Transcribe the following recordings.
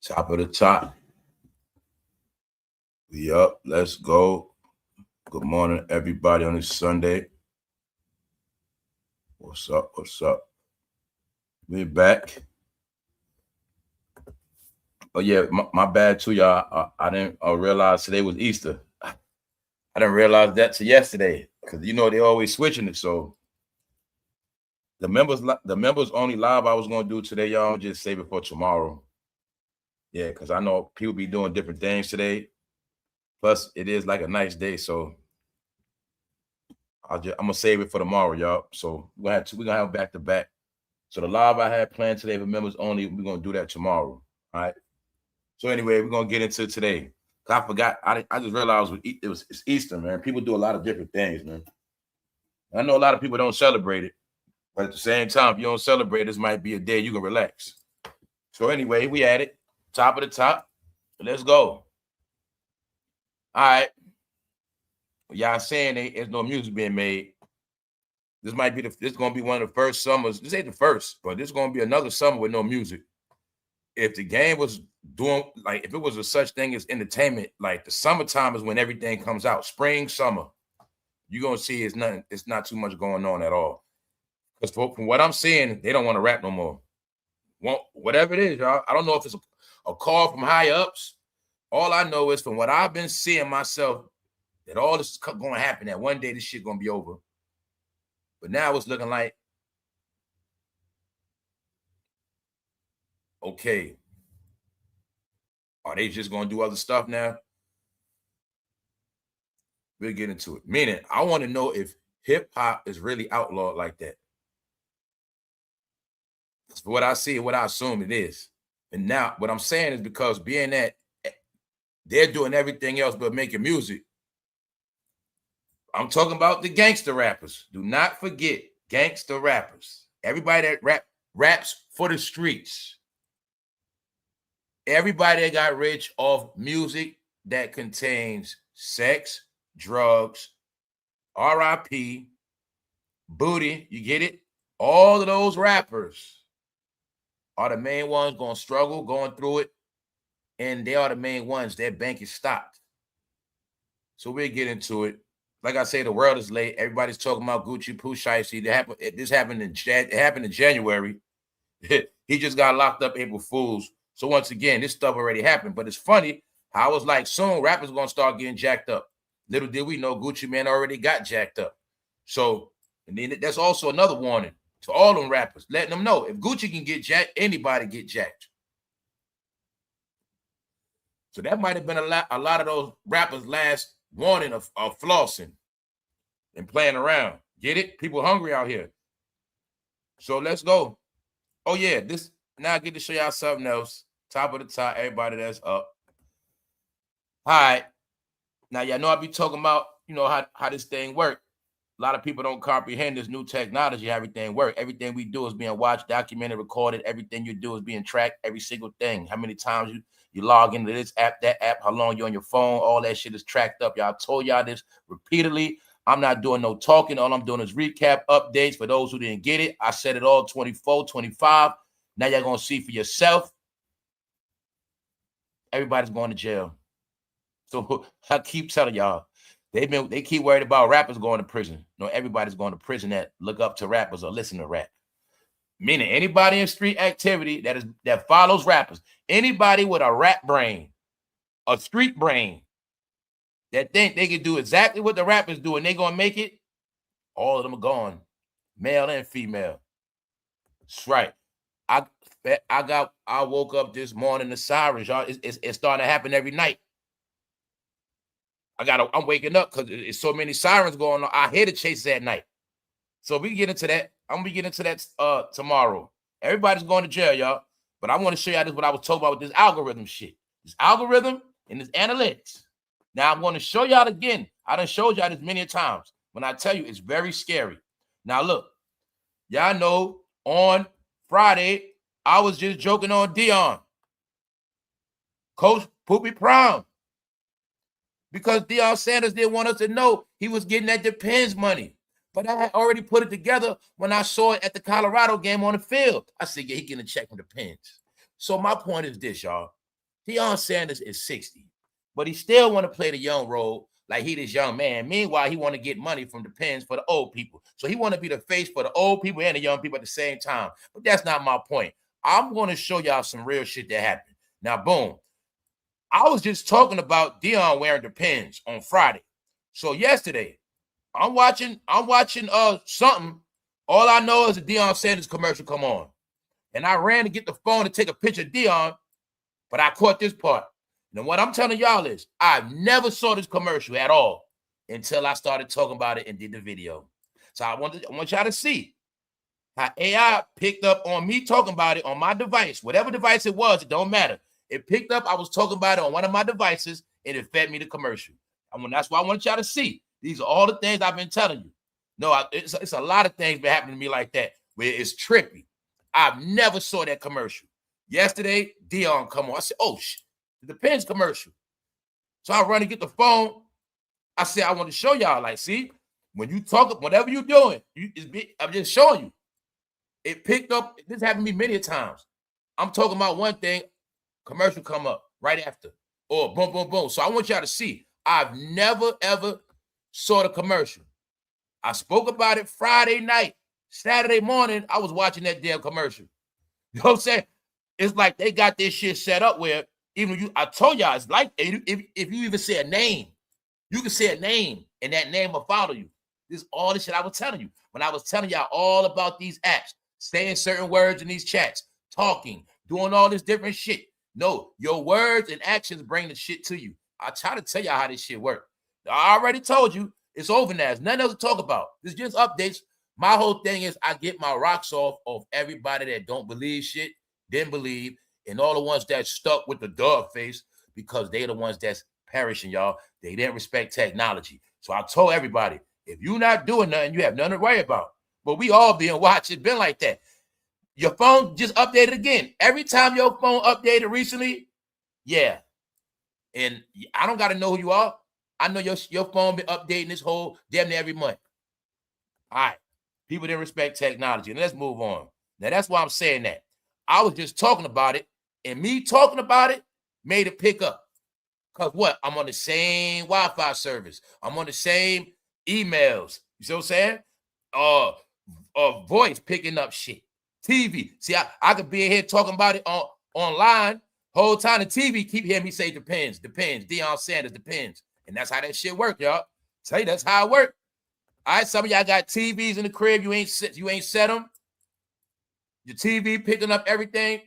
Top of the top. We up. Let's go. Good morning, everybody, on this Sunday. What's up? What's up? We back. Oh, yeah, my bad, too, y'all. I didn't realize today was Easter. I didn't realize that till yesterday because, they always switching it. So the members only live I was going to do today, y'all. Just save it for tomorrow. Yeah, because I know people be doing different things today. Plus, it is like a nice day, so I'm gonna save it for tomorrow, y'all. So we're gonna have back to back. So the live I had planned today for members only, we're gonna do that tomorrow. All right. So anyway, we're gonna get into today. I forgot. I just realized it's Easter, man. People do a lot of different things, man. I know a lot of people don't celebrate it, but at the same time, if you don't celebrate, this might be a day you can relax. So anyway, we at it. Top of the top. Let's go. All right. Y'all saying there's no music being made. This might be this gonna be one of the first summers. This ain't the first, but this is gonna be another summer with no music. If the game was doing like if it was a such thing as entertainment, like the summertime is when everything comes out. Spring, summer, you're gonna see it's not too much going on at all. Because from what I'm seeing, they don't want to rap no more. Whatever it is, y'all. I don't know if it's a call from high ups. All I know is from what I've been seeing myself, that all this is going to happen, that one day this shit going to be over. But now it's looking like, okay, are they just going to do other stuff now? We'll get into it. Meaning, I want to know if hip-hop is really outlawed like that. That's what I see and what I assume it is. And now, what I'm saying is because being that they're doing everything else but making music, I'm talking about the gangster rappers. Do not forget gangster rappers. Everybody that raps for the streets. Everybody that got rich off music that contains sex, drugs, RIP, booty, you get it? All of those rappers are the main ones going to struggle, going through it, and they are the main ones. Their bank is stopped. So we'll get into it. Like I say, the world is late. Everybody's talking about Gucci Pooh Shiesty. This happened in January. He just got locked up April Fools. So once again, this stuff already happened. But it's funny how it's like soon rappers gonna start getting jacked up. Little did we know Guccimane already got jacked up. So and then that's also another warning to all them rappers, letting them know if Gucci can get jacked, anybody get jacked. So that might have been a lot of those rappers' last warning of flossing and playing around. Get it? People hungry out here. So let's go. Oh, yeah. Now I get to show y'all something else. Top of the top, everybody that's up. All right. Now, y'all know I be talking about, how this thing works. A lot of people don't comprehend this new technology, how everything works. Everything we do is being watched, documented, recorded. Everything you do is being tracked, every single thing. How many times you log into this app, that app, how long you're on your phone, all that shit is tracked up. Y'all told y'all this repeatedly. I'm not doing no talking. All I'm doing is recap updates for those who didn't get it. I said it all 24, 25. Now y'all going to see for yourself. Everybody's going to jail. So I keep telling y'all, they keep worried about rappers going to prison. No, everybody's going to prison that look up to rappers or listen to rap. Meaning anybody in street activity that follows rappers, anybody with a rap brain, a street brain, that think they can do exactly what the rappers do and they gonna make it, all of them are gone, male and female. That's right. I woke up this morning, the sirens, y'all. It's starting to happen every night. I'm waking up because it's so many sirens going on. I hear the chases at night. So we can get into that. I'm gonna be getting into that tomorrow. Everybody's going to jail, y'all. But I want to show y'all this what I was told about with this algorithm shit. This algorithm and this analytics. Now I'm going to show y'all again. I done showed y'all this many times. When I tell you it's very scary. Now look, y'all know on Friday, I was just joking on Deion. Coach Poopy Prom. Because Deion Sanders didn't want us to know he was getting that Depends money. But I had already put it together when I saw it at the Colorado game on the field. I said, yeah, he getting a check from Depends. So my point is this, y'all. Deion Sanders is 60, but he still want to play the young role like he this young man. Meanwhile, he want to get money from the pens for the old people. So he want to be the face for the old people and the young people at the same time. But that's not my point. I'm going to show y'all some real shit that happened. Now, boom. I was just talking about Deion wearing the pins on Friday. So yesterday, I'm watching something. All I know is a Deion Sanders commercial come on. And I ran to get the phone to take a picture of Deion, but I caught this part. And what I'm telling y'all is I never saw this commercial at all until I started talking about it and did the video. So I want y'all to see how AI picked up on me talking about it on my device. Whatever device it was, it don't matter. It picked up, I was talking about it on one of my devices, and it fed me the commercial. That's why I want y'all to see. These are all the things I've been telling you. No, it's a lot of things been happening to me like that, where it's trippy. I've never saw that commercial. Yesterday, Deion come on. I said, oh, shit, the Pens commercial. So I run to get the phone. I said, I want to show y'all, like, see, when you talk, whatever you're doing, I'm just showing you. It picked up. This happened to me many times. I'm talking about one thing, commercial come up right after. Or boom, boom, boom. So I want y'all to see. I've never, ever saw the commercial. I spoke about it Friday night. Saturday morning, I was watching that damn commercial. You know what I'm saying? It's like they got this shit set up where even I told y'all, it's like if you even say a name, you can say a name and that name will follow you. This is all the shit I was telling you. When I was telling y'all all about these apps, saying certain words in these chats, talking, doing all this different shit. No, your words and actions bring the shit to you. I try to tell y'all how this shit works. I already told you it's over now. There's nothing else to talk about. It's just updates. My whole thing is I get my rocks off of everybody that don't believe shit, didn't believe, and all the ones that stuck with the dog face because they're the ones that's perishing, y'all. They didn't respect technology. So I told everybody, if you're not doing nothing, you have nothing to worry about. But we all being watched. It's been like that. Your phone just updated again. Every time your phone updated recently, yeah. And I don't got to know who you are. I know your phone been updating this whole damn near every month. All right. People didn't respect technology. And let's move on. Now, that's why I'm saying that. I was just talking about it, and me talking about it made it pick up. Because what? I'm on the same Wi-Fi service. I'm on the same emails. You see what I'm saying? Voice picking up shit. TV. See, I could be in here talking about it online. Whole time the TV keep hearing me say depends. Deion Sanders depends. And that's how that shit work, y'all. Tell you that's how it work. All right, some of y'all got TVs in the crib. You ain't set them. Your TV picking up everything.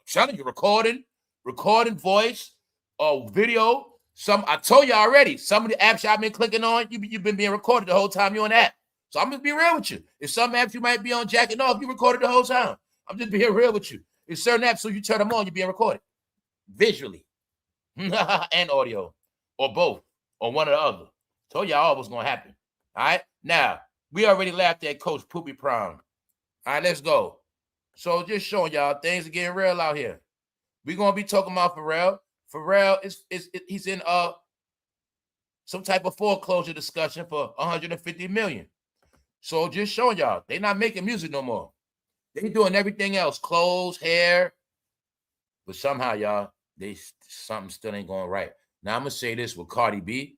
Shut up, you recording voice or video. I told you already. Some of the apps y'all been clicking on, you've been being recorded the whole time you're on that. So I'm just being real with you. If some apps you might be on jacking off, you recorded the whole time. I'm just being real with you. If certain apps, so you turn them on, you're being recorded visually and audio, or both, or one or the other. Told y'all what's gonna happen. All right. Now we already laughed at Coach Poopy Prom. All right, let's go. So just showing y'all things are getting real out here. We're gonna be talking about Pharrell. Pharrell he's in some type of foreclosure discussion for $150 million. So just showing y'all, they're not making music no more. They doing everything else, clothes, hair. But somehow, y'all, something still ain't going right. Now, I'm going to say this with Cardi B.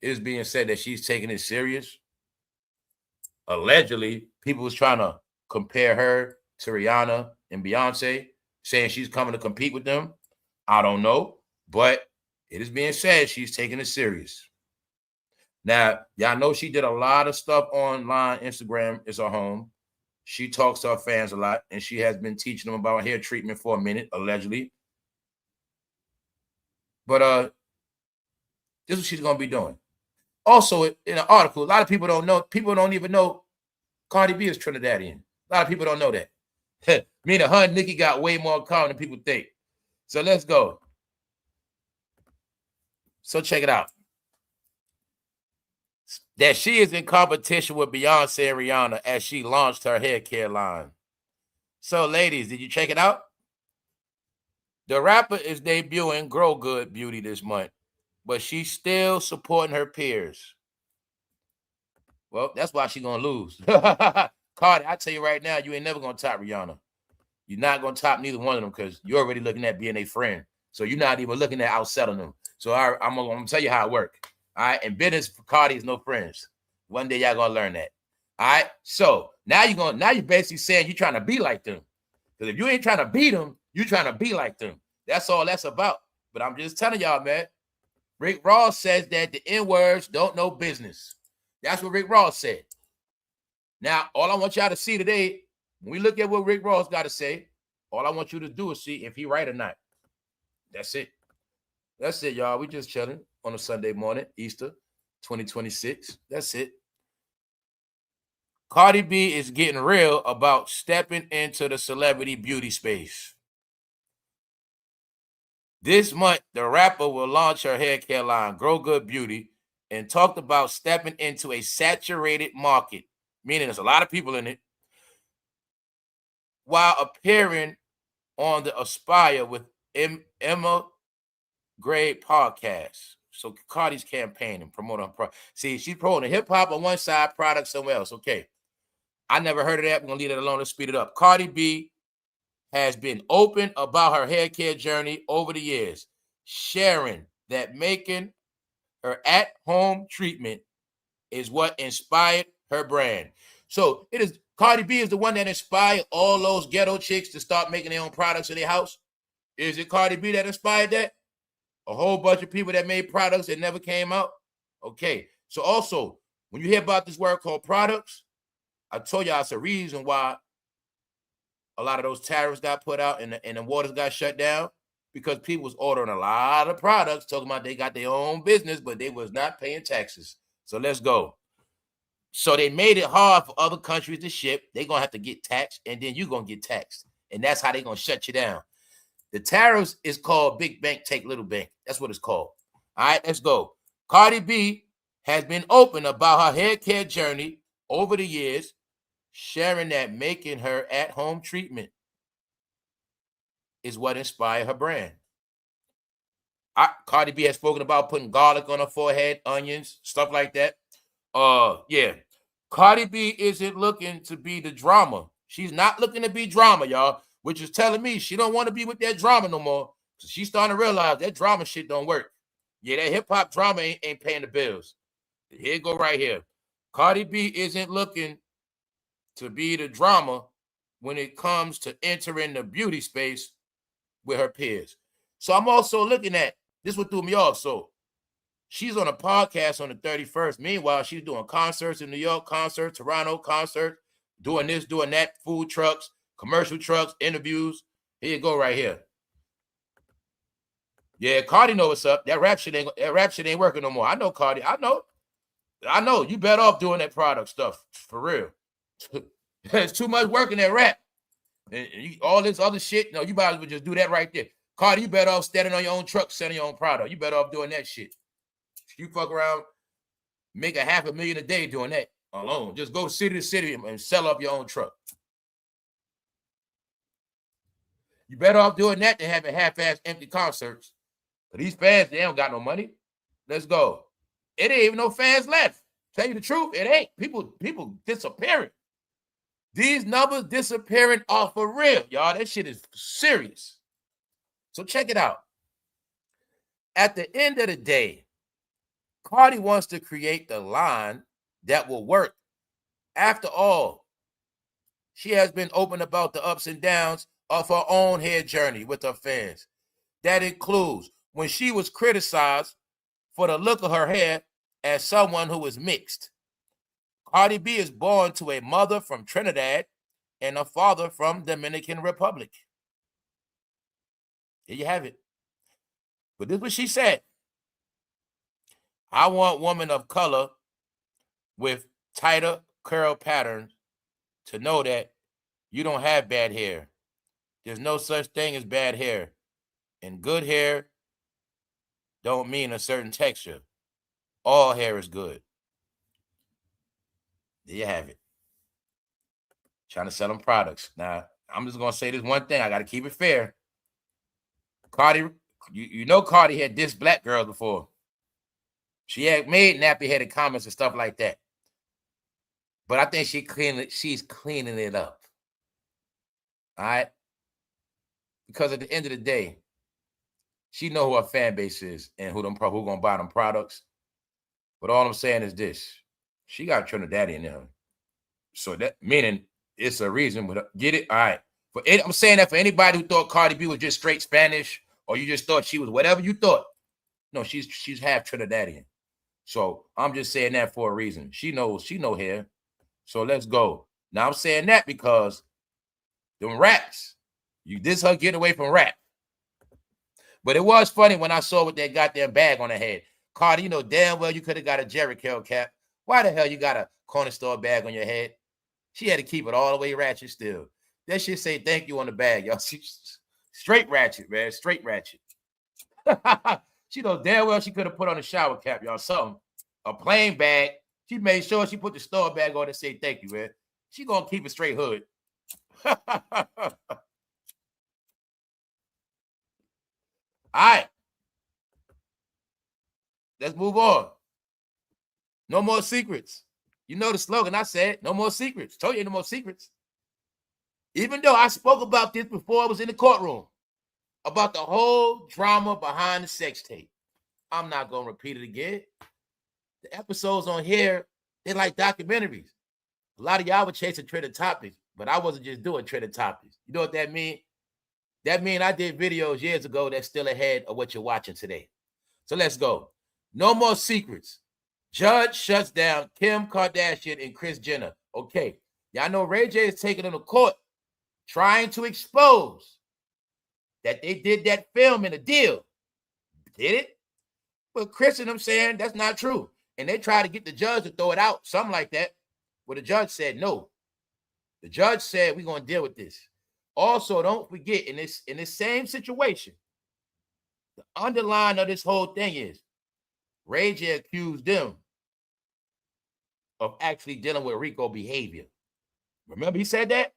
It is being said that she's taking it serious. Allegedly, people was trying to compare her to Rihanna and Beyonce, saying she's coming to compete with them. I don't know, but it is being said she's taking it serious. Now, y'all know she did a lot of stuff online. Instagram is her home. She talks to her fans a lot, and she has been teaching them about hair treatment for a minute, allegedly. But this is what she's going to be doing. Also, in an article, a lot of people don't know. People don't even know Cardi B is Trinidadian. A lot of people don't know that. Meaning her and Nicki got way more in common than people think. So let's go. So check it out. That she is in competition with Beyonce and Rihanna as she launched her hair care line. So, ladies, did you check it out? The rapper is debuting Grow Good Beauty this month, but she's still supporting her peers. Well, that's why she's going to lose. Cardi, I tell you right now, you ain't never going to top Rihanna. You're not going to top neither one of them because you're already looking at being a friend. So you're not even looking at outselling them. So I'm gonna tell you how it works. All right, and business for Cardi is no friends. One day y'all gonna learn that. All right, so now you're basically saying you're trying to be like them. Because if you ain't trying to beat them, you're trying to be like them. That's all that's about. But I'm just telling y'all, man. Rick Ross says that the N-words don't know business. That's what Rick Ross said. Now, all I want y'all to see today, when we look at what Rick Ross got to say, all I want you to do is see if he right or not. That's it. That's it, y'all. We just chilling on a Sunday morning, Easter 2026. That's it. Cardi B is getting real about stepping into the celebrity beauty space. This month, the rapper will launch her hair care line, Grow Good Beauty, and talked about stepping into a saturated market, meaning there's a lot of people in it, while appearing on the Aspire with Emma Gray podcast. So Cardi's campaigning, promoting her See, she's promoting hip-hop on one side, product somewhere else. Okay. I never heard of that. We're going to leave it alone. Let's speed it up. Cardi B has been open about her hair care journey over the years, sharing that making her at-home treatment is what inspired her brand. So it is Cardi B is the one that inspired all those ghetto chicks to start making their own products in their house. Is it Cardi B that inspired that? A whole bunch of people that made products that never came out? Okay. So also, when you hear about this word called products, I told y'all it's a reason why a lot of those tariffs got put out and the waters got shut down, because people was ordering a lot of products, talking about they got their own business, but they was not paying taxes. So let's go. So they made it hard for other countries to ship. They're going to have to get taxed, and then you're going to get taxed. And that's how they're going to shut you down. The tariffs is called big bank, take little bank. That's what it's called. All right, let's go. Cardi B has been open about her hair care journey over the years, sharing that making her at-home treatment is what inspired her brand. Cardi B has spoken about putting garlic on her forehead, onions, stuff like that. Yeah. Cardi B isn't looking to be the drama. She's not looking to be drama, y'all, which is telling me she don't want to be with that drama no more. So she's starting to realize that drama shit don't work. Yeah, that hip-hop drama ain't paying the bills. Here it go right here. Cardi B isn't looking to be the drama when it comes to entering the beauty space with her peers. So I'm also looking at, this what threw me off. So she's on a podcast on the 31st. Meanwhile, she's doing concerts in New York, concerts, Toronto, concerts, doing this, doing that, food trucks, commercial trucks, interviews. Here you go right here. Yeah, Cardi know what's up. That rap shit ain't working no more. I know Cardi. I know. You better off doing that product stuff for real. There's too much work in that rap. And all this other shit, no, you might as well just do that right there. Cardi, you better off standing on your own truck, selling your own product. You better off doing that shit. You fuck around, make $500,000 a day doing that alone. Just go city to city and sell up your own truck. You better off doing that than having half-ass empty concerts. But these fans, they don't got no money. Let's go. It ain't even no fans left. Tell you the truth, it ain't. People disappearing. These numbers disappearing are for real, y'all. That shit is serious. So check it out. At the end of the day, Cardi wants to create the line that will work. After all, she has been open about the ups and downs of her own hair journey with her fans. That includes when she was criticized for the look of her hair as someone who is mixed. Cardi B is born to a mother from Trinidad and a father from Dominican Republic. There you have it. But this is what she said. I want women of color with tighter curl patterns to know that you don't have bad hair. There's no such thing as bad hair. And good hair don't mean a certain texture. All hair is good. There you have it. Trying to sell them products. Now, I'm just going to say this one thing. I got to keep it fair. Cardi, you know Cardi had dissed black girls before. She had made nappy-headed comments and stuff like that. But I think she's cleaning it up. All right? Because at the end of the day, She know who her fan base is and who gonna buy them products. But all I'm saying is this: she got Trinidadian in her, so that meaning it's a reason. Get it? All right. I'm saying that for anybody who thought Cardi B was just straight Spanish, or you just thought she was whatever you thought. No, she's half Trinidadian. So I'm just saying that for a reason. She know hair. So let's go. Now I'm saying that because them raps, this her getting away from rap. But it was funny when I saw with that goddamn bag on her head. Cardi, you know damn well you could have got a Jerry Curl cap. Why the hell you got a corner store bag on your head? She had to keep it all the way ratchet still. That shit say thank you on the bag, y'all. Straight ratchet, man. Straight ratchet. She knows damn well she could have put on a shower cap, y'all. Something. A plain bag. She made sure she put the store bag on and say thank you, man. She gonna keep it straight hood. All right. Let's move on. No more secrets. You know the slogan I said, no more secrets. Told you no more secrets. Even though I spoke about this before I was in the courtroom, about the whole drama behind the sex tape. I'm not going to repeat it again. The episodes on here, they're like documentaries. A lot of y'all were chasing trending topics, but I wasn't just doing trending topics. You know what that means? That means I did videos years ago that's still ahead of what you're watching today. So let's go. No more secrets. Judge shuts down Kim Kardashian and Kris Jenner. Okay. Y'all know Ray J is taking them to court trying to expose that they did that film in a deal. Did it? But Kris and them saying that's not true. And they tried to get the judge to throw it out, something like that. But the judge said no. The judge said we're going to deal with this. Also, don't forget, in this same situation, the underline of this whole thing is Ray J accused them of actually dealing with Rico behavior. Remember he said that?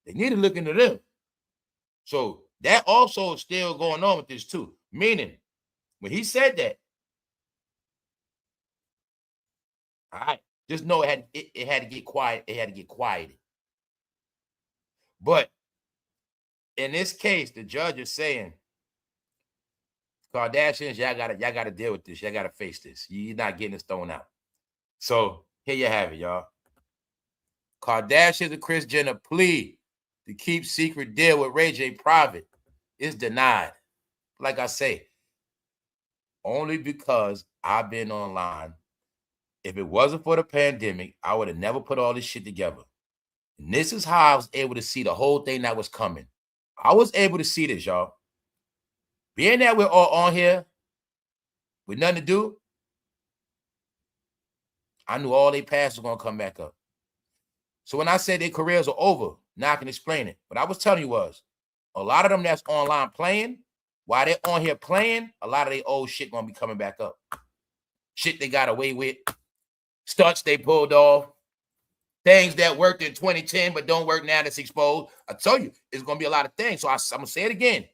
They need to look into them. So that also is still going on with this too. Meaning, when he said that, all right, just know it had to get quiet. It had to get quieted. But in this case, the judge is saying, Kardashians, y'all gotta deal with this. Y'all gotta face this. You're not getting this thrown out. So here you have it, y'all. Kardashians and Kris Jenner plea to keep secret deal with Ray J private is denied. Like I say, only because I've been online. If it wasn't for the pandemic, I would have never put all this shit together. And this is how I was able to see the whole thing that was coming. I was able to see this, y'all. Being that we're all on here with nothing to do, I knew all their past was going to come back up. So when I said their careers are over, now I can explain it. What I was telling you was, a lot of them that's online playing, while they're on here playing, a lot of their old shit going to be coming back up. Shit they got away with, stunts they pulled off, things that worked in 2010 but don't work now that's exposed. I told you, it's going to be a lot of things. So I'm going to say it again.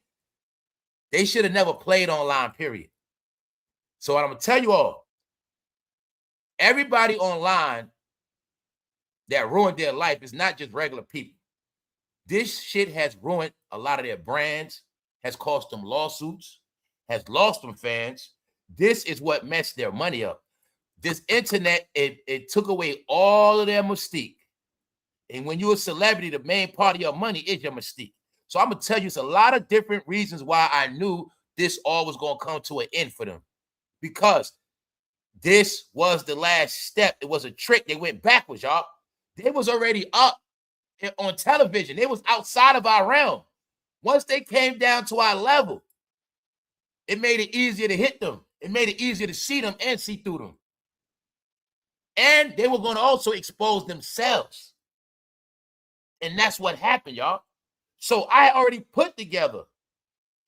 They should have never played online, period. So what I'm going to tell you all, everybody online that ruined their life is not just regular people. This shit has ruined a lot of their brands, has cost them lawsuits, has lost them fans. This is what messed their money up. This internet, it took away all of their mystique. And when you're a celebrity, the main part of your money is your mystique. So I'm going to tell you, it's a lot of different reasons why I knew this all was going to come to an end for them. Because this was the last step. It was a trick. They went backwards, y'all. They was already up on television. They was outside of our realm. Once they came down to our level, it made it easier to hit them. It made it easier to see them and see through them. And they were going to also expose themselves. And that's what happened, y'all. So I already put together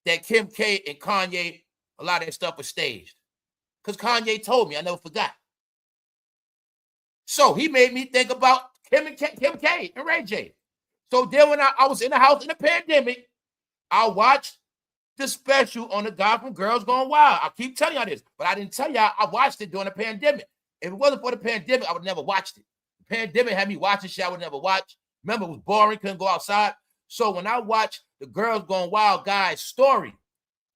that Kim K and Kanye, a lot of that stuff was staged. Because Kanye told me, I never forgot. So he made me think about Kim K and Ray J. So then when I was in the house in the pandemic, I watched the special on the guy from Girls Gone Wild. I keep telling y'all this, but I didn't tell y'all I watched it during the pandemic. If it wasn't for the pandemic, I would have never watched it. The pandemic had me watching shit I would never watch. Remember, it was boring, couldn't go outside. So when I watched the Girls Gone Wild guy's story,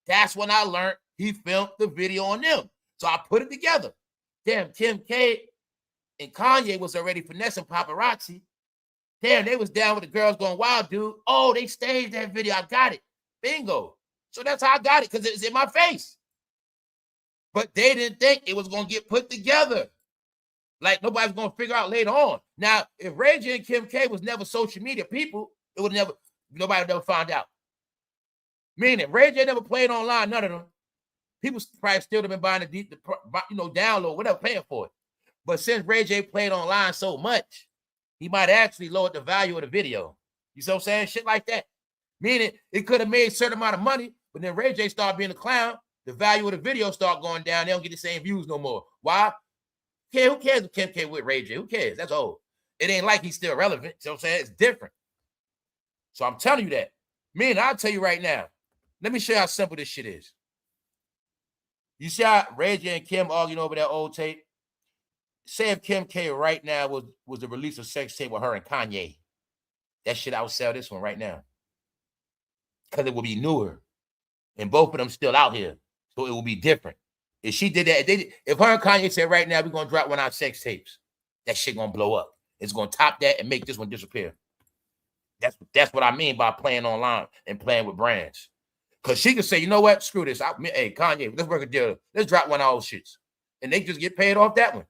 That's when I learned he filmed the video on them. So I put it together. Damn, Kim K and Kanye was already finessing paparazzi. Damn, they was down with the girls going wild, dude. Oh, they staged that video. I got it. Bingo. So that's how I got it, because it's in my face. But they didn't think it was going to get put together. Like nobody's going to figure out later on. Now, if rayj and Kim K was never social media people, it would never, nobody would never find out. Meaning, rayj never played online, none of them. People probably still have been buying the download, whatever, paying for it. But since rayj played online so much, he might actually lowered the value of the video. You see what I'm saying? Shit like that. Meaning, it could have made a certain amount of money, but then rayj started being a clown, the value of the video start going down. They don't get the same views no more. Why? Who cares if Kim K with rayj? Who cares? That's old. It ain't like he's still relevant. You know what I'm saying? It's different. So I'm telling you that. Meaning, I'll tell you right now. Let me show you how simple this shit is. You see how rayj and Kim arguing over that old tape? Say if Kim K right now was the release of sex tape with her and Kanye. That shit, I would sell this one right now. Because it will be newer. And both of them still out here. So it will be different. If she did that, if her and Kanye said right now, we're going to drop one of our sex tapes, that shit going to blow up. It's going to top that and make this one disappear. That's what I mean by playing online and playing with brands. Because she could say, you know what? Screw this. Hey, Kanye, let's work a deal. Let's drop one of those shits. And they just get paid off that one.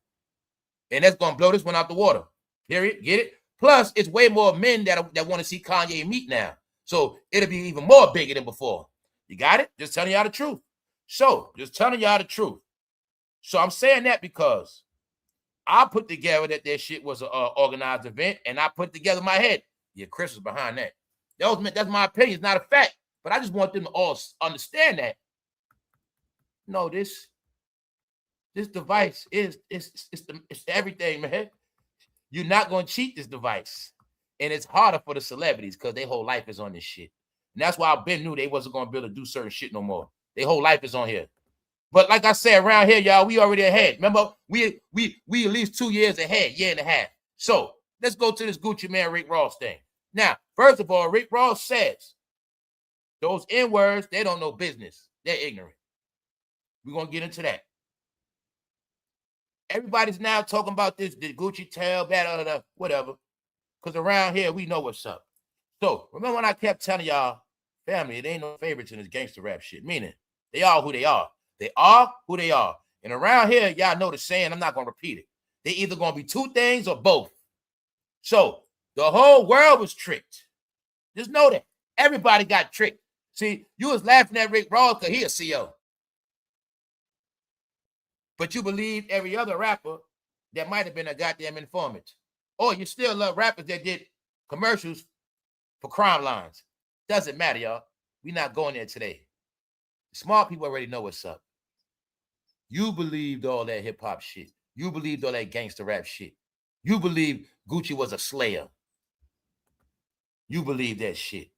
And that's going to blow this one out the water. Period. Get it? Plus, it's way more men that want to see Kanye meet now. So it'll be even more bigger than before. You got it? Just telling y'all the truth. So, just telling y'all the truth. So I'm saying that because I put together that shit was an organized event, and I put together in my head. Yeah, Chris was behind that. That's my opinion. It's not a fact. But I just want them to all understand that. No, this device it's everything, man. You're not going to cheat this device. And it's harder for the celebrities because their whole life is on this shit. And that's why Ben knew they wasn't going to be able to do certain shit no more. Their whole life is on here. But like I said, around here, y'all, we already ahead. Remember, we at least 2 years ahead, year and a half. So let's go to this Guccimane Rick Ross thing. Now, first of all, Rick Ross says those N-words, they don't know business. They're ignorant. We're going to get into that. Everybody's now talking about this, the Gucci tail, whatever. Because around here, we know what's up. So, remember when I kept telling y'all, family, it ain't no favorites in this gangster rap shit. Meaning, they are who they are. They are who they are. And around here, y'all know the saying, I'm not going to repeat it. They either going to be two things or both. So, the whole world was tricked. Just know that. Everybody got tricked. See, you was laughing at Rick Ross because he a CEO. But you believe every other rapper that might have been a goddamn informant. Or you still love rappers that did commercials for crime lines. Doesn't matter, y'all. We're not going there today. Smart people already know what's up. You believed all that hip-hop shit. You believed all that gangster rap shit. You believed Gucci was a slayer. You believe that shit.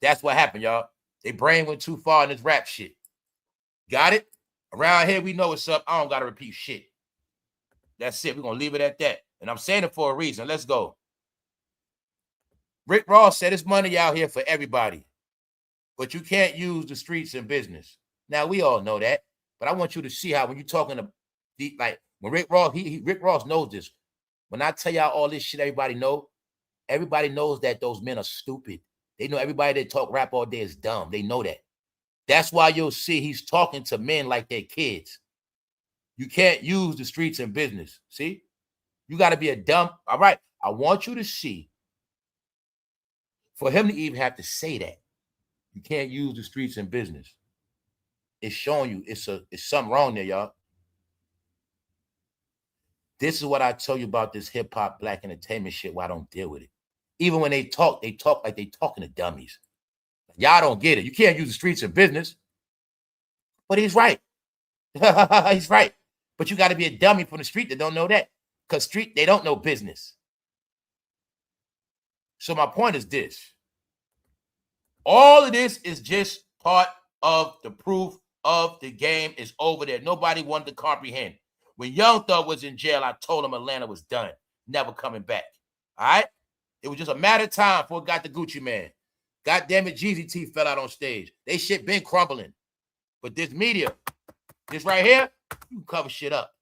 That's what happened, y'all. They brain went too far in this rap shit. Got it? Around here, we know what's up. I don't got to repeat shit. That's it. We're going to leave it at that. And I'm saying it for a reason. Let's go. Rick Ross said it's money out here for everybody. But you can't use the streets in business. Now, we all know that. But I want you to see how when you're talking to, like, when Rick Ross, Rick Ross knows this. When I tell y'all all this shit, everybody knows that those men are stupid. They know everybody that talk rap all day is dumb. They know that. That's why you'll see he's talking to men like they're kids. You can't use the streets in business. See? You got to be a dumb. All right. I want you to see. For him to even have to say that, you can't use the streets in business. It's showing you it's something wrong there, y'all. This is what I tell you about this hip-hop black entertainment shit, why I don't deal with it. Even when they talk like they talking to dummies. Y'all don't get it. You can't use the streets in business. But he's right. He's right. But you got to be a dummy from the street that don't know that. Because they don't know business. So my point is this. All of this is just part of the proof of the game is over there. Nobody wanted to comprehend. When Young Thug was in jail, I told him Atlanta was done. Never coming back. All right? It was just a matter of time before it got the Gucci Man. God damn it, Jeezy T fell out on stage. They shit been crumbling. But this media, this right here, you can cover shit up.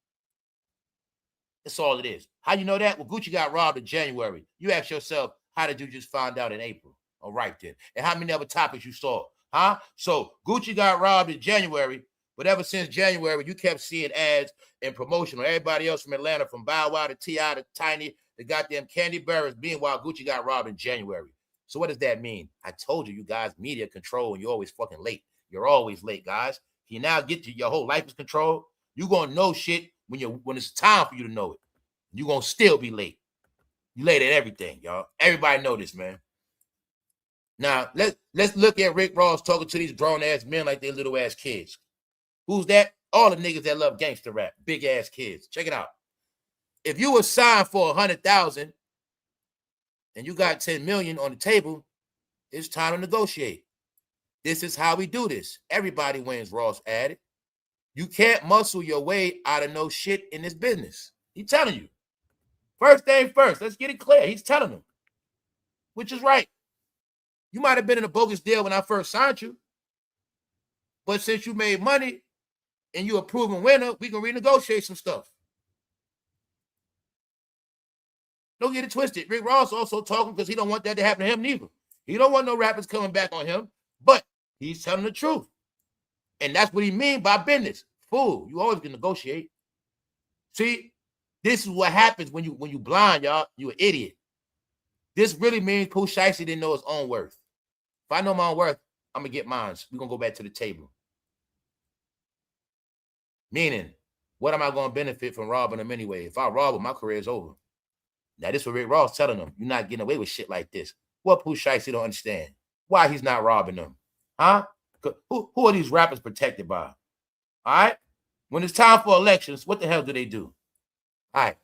That's all it is. How you know that? Well, Gucci got robbed in January. You ask yourself, how did you just find out in April? All right then. And how many other topics you saw? Huh? So Gucci got robbed in January, but ever since January, you kept seeing ads and promotion on everybody else from Atlanta, from Bow Wow to T.I. to Tiny, the goddamn candy bearers. Meanwhile, Gucci got robbed in January. So what does that mean? I told you guys, media control, and you're always fucking late. You're always late, guys. If you now get to your whole life is controlled, you're gonna know shit when it's time for you to know it. You're gonna still be late. You late at everything, y'all. Everybody know this, man. Now let's look at Rick Ross talking to these grown ass men like they're little ass kids. Who's that? All the niggas that love gangster rap, big ass kids. Check it out. If you were signed for 100,000 and you got 10 million on the table, it's time to negotiate. This is how we do this. Everybody wins, Ross added. You can't muscle your way out of no shit in this business. He's telling you. First thing first, let's get it clear. He's telling them, which is right. You might have been in a bogus deal when I first signed you, but since you made money and you're a proven winner, we can renegotiate some stuff. Don't get it twisted. Rick Ross also talking because he don't want that to happen to him neither. He don't want no rappers coming back on him, but he's telling the truth. And that's what he mean by business. Fool, you always can negotiate. See, this is what happens when you blind, y'all. You an idiot. This really means Pooh Shiesty didn't know his own worth. If I know my own worth, I'm going to get mine. We're going to go back to the table. Meaning, what am I going to benefit from robbing them anyway? If I rob them, my career is over. Now, this is what Rick Ross telling them. You're not getting away with shit like this. What Pooh Shiesty don't understand? Why he's not robbing them? Huh? Who are these rappers protected by? All right? When it's time for elections, what the hell do they do? All right.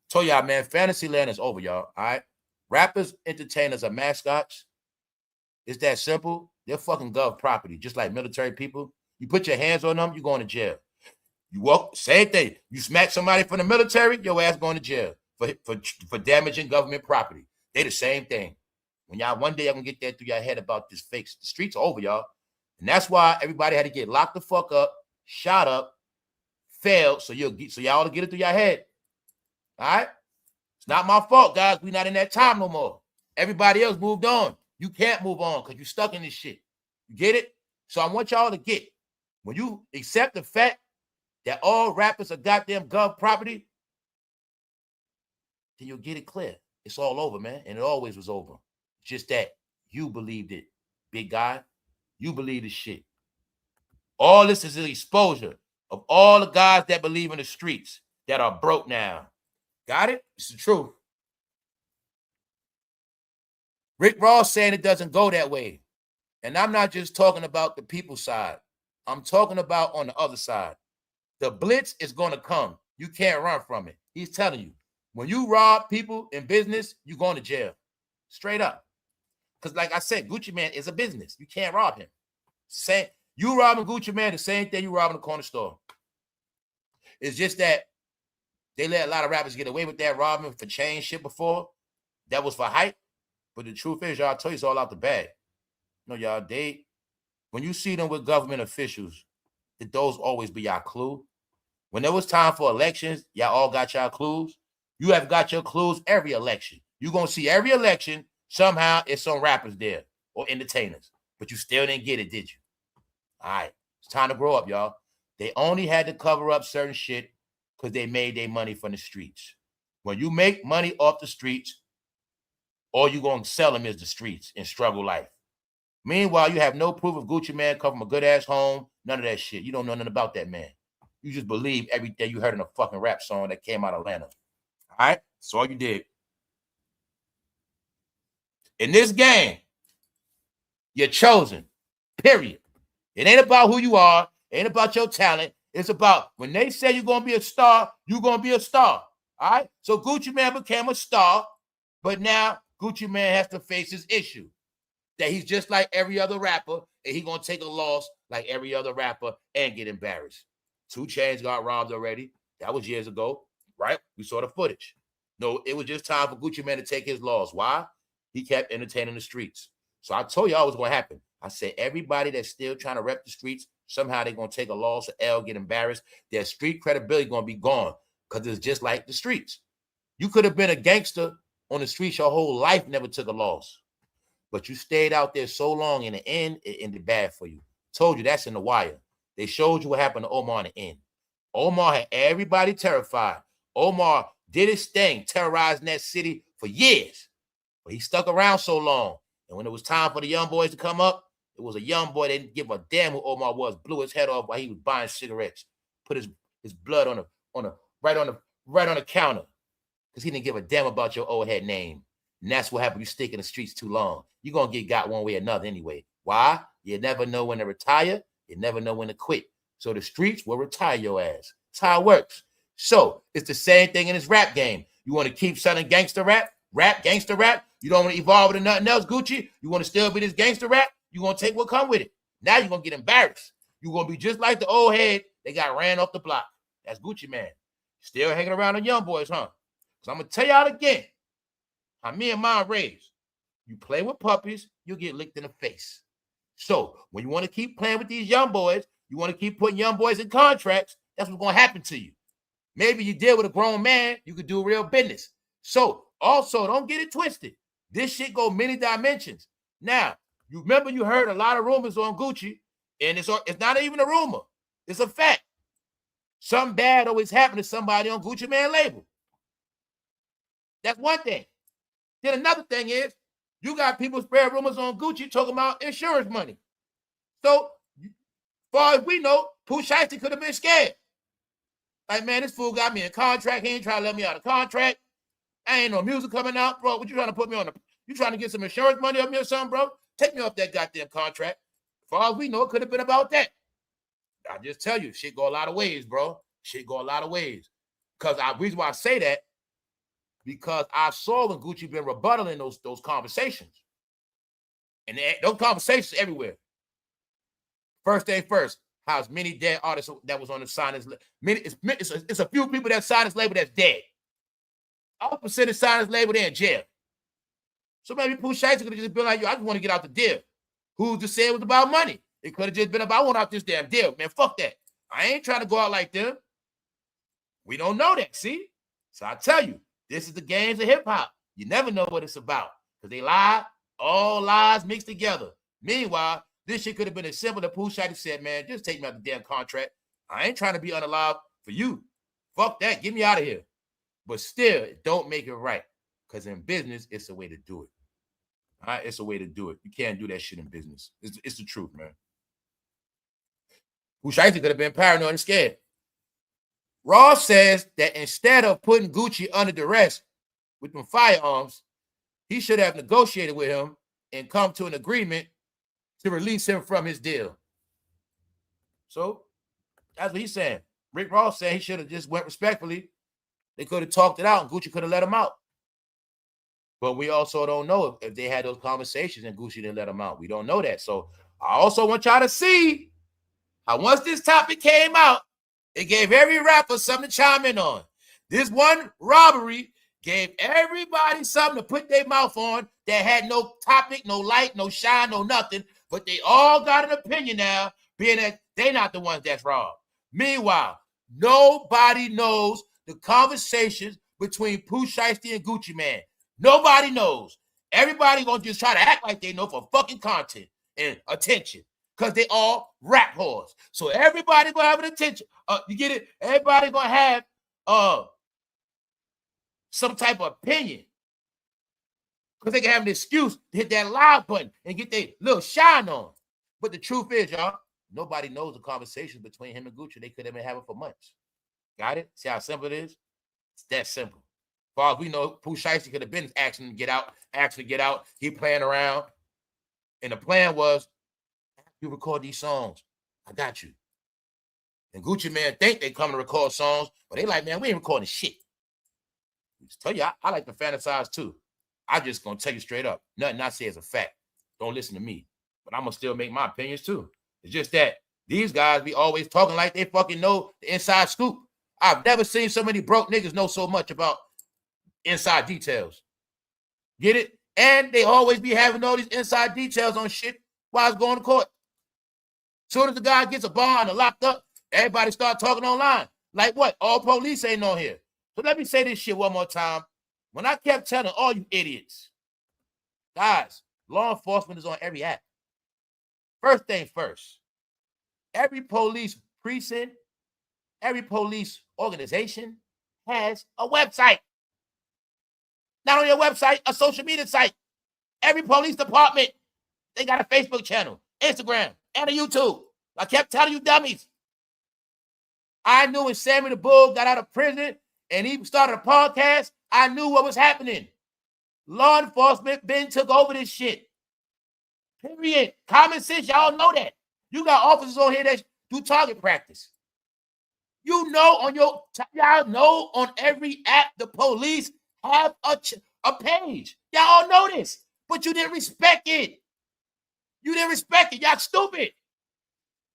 Told y'all, man, Fantasyland is over, y'all. All right? Rappers, entertainers are mascots. It's that simple. They're fucking gov property, just like military people. You put your hands on them, you're going to jail. You walk, same thing. You smack somebody from the military, your ass going to jail for damaging government property. They the same thing. When y'all one day y'all gonna get that through your head about this fake. The streets are over, y'all. And that's why everybody had to get locked the fuck up, shot up, failed, so y'all to get it through your head. All right? It's not my fault, guys. We not in that time no more. Everybody else moved on. You can't move on because you're stuck in this shit. You get it? So I want y'all to get, when you accept the fact that all rappers are goddamn gov property, then you'll get it clear. It's all over, man. And it always was over. Just that you believed it, big guy. You believe this shit. All this is an exposure of all the guys that believe in the streets that are broke now. Got it? It's the truth. Rick Ross saying it doesn't go that way. And I'm not just talking about the people's side. I'm talking about on the other side. The blitz is going to come. You can't run from it. He's telling you. When you rob people in business, you're going to jail. Straight up. Because like I said, Guccimane is a business. You can't rob him. You robbing Guccimane, the same thing you robbing a corner store. It's just that they let a lot of rappers get away with that robbing for chain shit before. That was for hype. But the truth is, y'all, I tell you, it's all out the bag. You know, y'all, when you see them with government officials, did those always be y'all clue? When it was time for elections, y'all all got y'all clues. You have got your clues every election. You're going to see every election, somehow it's some rappers there or entertainers. But you still didn't get it, did you? All right. It's time to grow up, y'all. They only had to cover up certain shit because they made their money from the streets. When you make money off the streets, all you're going to sell them is the streets and struggle life. Meanwhile, you have no proof of Guccimane come from a good-ass home. None of that shit. You don't know nothing about that man. You just believe everything you heard in a fucking rap song that came out of Atlanta. All right? That's all you did. In this game, you're chosen. Period. It ain't about who you are. It ain't about your talent. It's about when they say you're going to be a star, you're going to be a star. All right? So Guccimane became a star, but now Guccimane has to face his issue. That he's just like every other rapper, and he's going to take a loss like every other rapper and get embarrassed. 2 Chainz got robbed already. That was years ago, right? We saw the footage. No, it was just time for Guccimane to take his loss. Why? He kept entertaining the streets. So I told you all it was going to happen. I said, everybody that's still trying to rep the streets, Somehow they're going to take a loss, or L, get embarrassed. Their street credibility going to be gone because it's just like the streets. You could have been a gangster on the streets your whole life, never took a loss. But you stayed out there so long, in the end, it ended bad for you. Told you that's in The Wire. They showed you what happened to Omar in the end. Omar had everybody terrified. Omar did his thing, terrorizing that city for years. But he stuck around so long. And when it was time for the young boys to come up, it was a young boy. They didn't give a damn who Omar was. Blew his head off while he was buying cigarettes. Put his blood right on the counter. Because he didn't give a damn about your old head name. And that's what happened. You stick in the streets too long. You're going to get got one way or another anyway. Why? You never know when to retire. You never know when to quit. So the streets will retire your ass. That's how it works. So it's the same thing in this rap game. You want to keep selling gangster rap? Gangster rap? You don't want to evolve into nothing else, Gucci? You want to still be this gangster rap? You're going to take what come with it. Now you're going to get embarrassed. You're going to be just like the old head that got ran off the block. That's Guccimane. Still hanging around the young boys, huh? So I'm going to tell y'all again how me and mine raised. You play with puppies, you'll get licked in the face. So when you want to keep playing with these young boys, you want to keep putting young boys in contracts, that's what's going to happen to you. Maybe you deal with a grown man, you could do real business. So also, don't get it twisted. This shit go many dimensions. Now, you remember you heard a lot of rumors on Gucci, and it's not even a rumor. It's a fact. Something bad always happened to somebody on Guccimane label. That's one thing. Then another thing is, you got people spread rumors on Gucci talking about insurance money. So, as far as we know, Pooh Shiesty could have been scared. Like, man, this fool got me in a contract. He ain't trying to let me out of contract. I ain't no music coming out, bro. What you trying to put me on? You trying to get some insurance money up me or something, bro? Take me off that goddamn contract. As far as we know, it could have been about that. I just tell you, shit go a lot of ways, bro. Shit go a lot of ways. Because the reason why I say that, because I saw when Gucci been rebuttaling those conversations. And those conversations everywhere. First thing first, how's many dead artists that was on the signers list? It's a few people that signed this label that's dead. All percentage signers label, they're in jail. So maybe Pooh Shiesty could have just been like, yo, I just want to get out the deal. Who's to say it was about money? It could have just been about, I want out this damn deal. Man, fuck that. I ain't trying to go out like them. We don't know that, see? So I tell you, this is the games of hip-hop. You never know what it's about. Because they lie, all lies mixed together. Meanwhile, this shit could have been as simple as Pooh Shiesty said, man, just take me out the damn contract. I ain't trying to be unalive for you. Fuck that. Get me out of here. But still, don't make it right. Because in business, it's a way to do it. All right? It's a way to do it. You can't do that shit in business. It's the truth, man. Pooh Shiesty could have been paranoid and scared. Ross says that instead of putting Gucci under duress with them firearms, he should have negotiated with him and come to an agreement to release him from his deal. So that's what he's saying. Rick Ross said he should have just went respectfully. They could have talked it out and Gucci could have let him out. But we also don't know if they had those conversations and Gucci didn't let him out. We don't know that. So I also want y'all to see how once this topic came out, it gave every rapper something to chime in on. This one robbery gave everybody something to put their mouth on that had no topic, no light, no shine, no nothing. But they all got an opinion now, being that they're not the ones that's robbed. Meanwhile, nobody knows the conversations between Pooh Shiesty and Guccimane. Nobody knows. Everybody gonna just try to act like they know for fucking content and attention. Because they all rap whores. So everybody gonna have an attention. You get it? Everybody gonna have some type of opinion. Because they can have an excuse to hit that live button and get their little shine on. But the truth is, y'all, nobody knows the conversation between him and Gucci. They could have been having for months. Got it? See how simple it is? It's that simple. As far as we know, Pooh Shiesty could have been actually get out. He playing around. And the plan was, you record these songs. I got you. And Guccimane think they come to record songs, but they like, man, we ain't recording shit. I just tell you, I like to fantasize too. I just gonna tell you straight up. Nothing I say is a fact. Don't listen to me. But I'm gonna still make my opinions too. It's just that these guys be always talking like they fucking know the inside scoop. I've never seen so many broke niggas know so much about inside details. Get it? And they always be having all these inside details on shit while it's going to court. Soon as the guy gets a bond and locked up, everybody start talking online. Like what? All police ain't on here. So let me say this shit one more time. When I kept telling all you idiots, guys, law enforcement is on every app. First thing first, every police precinct, every police organization has a website. Not only a website, a social media site. Every police department, they got a Facebook channel, Instagram, and a YouTube. I kept telling you dummies. I knew when Sammy the Bull got out of prison and he started a podcast, I knew what was happening. Law enforcement been took over this shit. Period. Common sense, y'all know that. You got officers on here that do target practice. You know y'all know on every app the police have a page. Y'all know this, but you didn't respect it. You didn't respect it. Y'all stupid.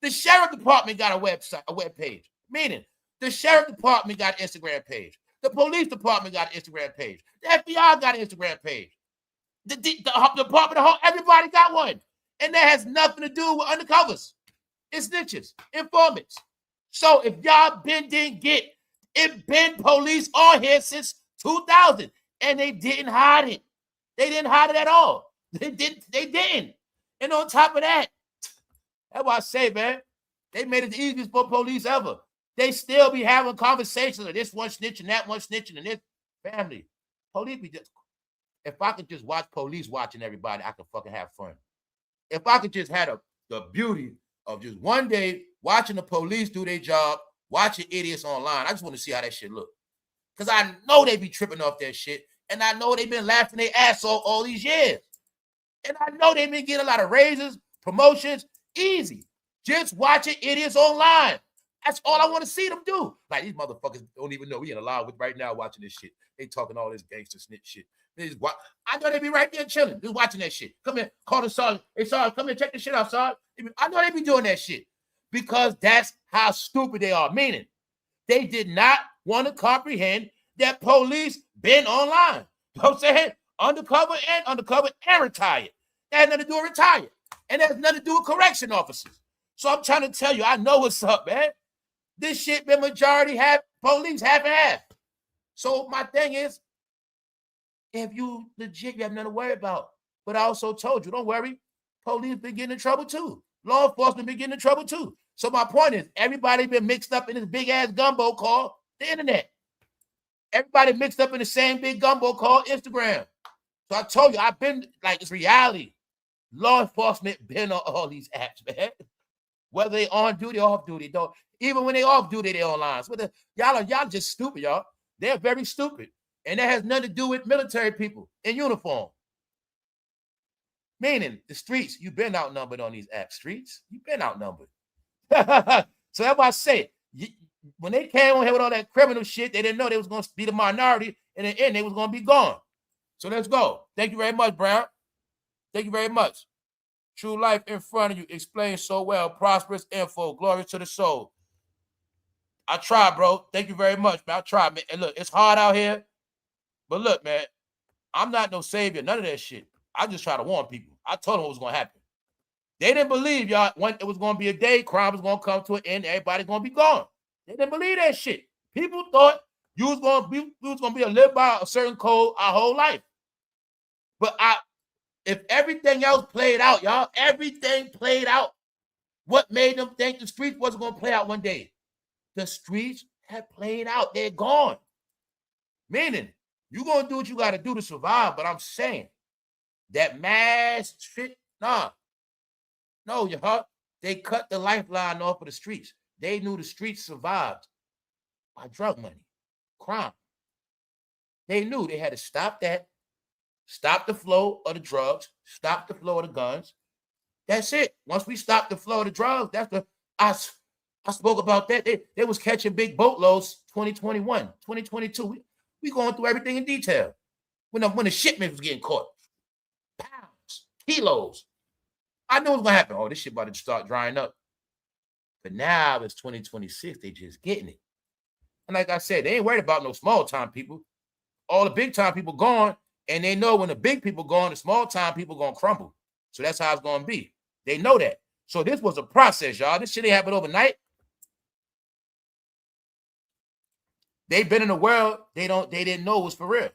The sheriff department got a website, a web page. Meaning, the sheriff department got an Instagram page. The police department got an Instagram page. The FBI got an Instagram page. The Department of Home, everybody got one. And that has nothing to do with undercovers. It's snitches, informants. So if y'all didn't get it, been police on here since 2000, and they didn't hide it. They didn't hide it at all. They didn't. And on top of that, that's why I say, man, they made it the easiest for police ever. They still be having conversations of this one snitching, that one snitching, and this family. Police be just, if I could just watch police watching everybody, I could fucking have fun. If I could just have the beauty of just one day watching the police do their job, watching idiots online, I just want to see how that shit look. Because I know they be tripping off that shit, and I know they've been laughing their ass off all these years. And I know they've been getting a lot of raises, promotions, easy. Just watching idiots online. That's all I want to see them do. Like, these motherfuckers don't even know we in a live with right now watching this shit. They talking all this gangster snitch shit. I know they be right there chilling, just watching that shit. Come here, call the sergeant. Hey, sergeant, come here, check this shit out, sergeant. I know they be doing that shit because that's how stupid they are. Meaning, they did not want to comprehend that police been online. You know what I'm saying? Undercover and retired. That had nothing to do with retired. And that has nothing to do with correction officers. So I'm trying to tell you, I know what's up, man. This shit been majority police half and half. So my thing is, if you legit, you have nothing to worry about. But I also told you, don't worry. Police been getting in trouble too. Law enforcement been getting in trouble too. So my point is, everybody been mixed up in this big ass gumbo called the internet. Everybody mixed up in the same big gumbo called Instagram. So I told you, I've been like, it's reality. Law enforcement been on all these apps, man. Whether they on duty or off duty, don't. Even when they off duty, they online. So y'all just stupid, y'all. They're very stupid. And that has nothing to do with military people in uniform. Meaning, the streets, you've been outnumbered on these apps. Streets, you've been outnumbered. So that's why I say, when they came on here with all that criminal shit, they didn't know they was going to be the minority. And in the end, they was going to be gone. So let's go. Thank you very much, Brown. Thank you very much. True life in front of you. Explained so well. Prosperous info. Glory to the soul. I tried, bro. Thank you very much, man. I tried, man. And look, it's hard out here. But look, man, I'm not no savior. None of that shit. I just try to warn people. I told them what was going to happen. They didn't believe, y'all, when it was going to be a day, crime was going to come to an end, everybody's going to be gone. They didn't believe that shit. People thought you was going to be live by a certain code our whole life. But if everything else played out, y'all, everything played out, what made them think the streets wasn't going to play out one day? The streets have played out. They're gone. Meaning, you're going to do what you got to do to survive, but I'm saying that mass shit, nah. No, y'all. They cut the lifeline off of the streets. They knew the streets survived by drug money, crime. They knew they had to stop that, stop the flow of the drugs, stop the flow of the guns. That's it. Once we stop the flow of the drugs, that's the I spoke about that. They was catching big boatloads 2021, 2022. We going through everything in detail. When the shipment was getting caught. Pounds, kilos. I knew it was going to happen. Oh, this shit about to start drying up. But now it's 2026. They just getting it. And like I said, they ain't worried about no small time people. All the big time people gone. And they know when the big people gone, the small time people going to crumble. So that's how it's going to be. They know that. So this was a process, y'all. This shit ain't happened overnight. They've been in the world they didn't know was for real.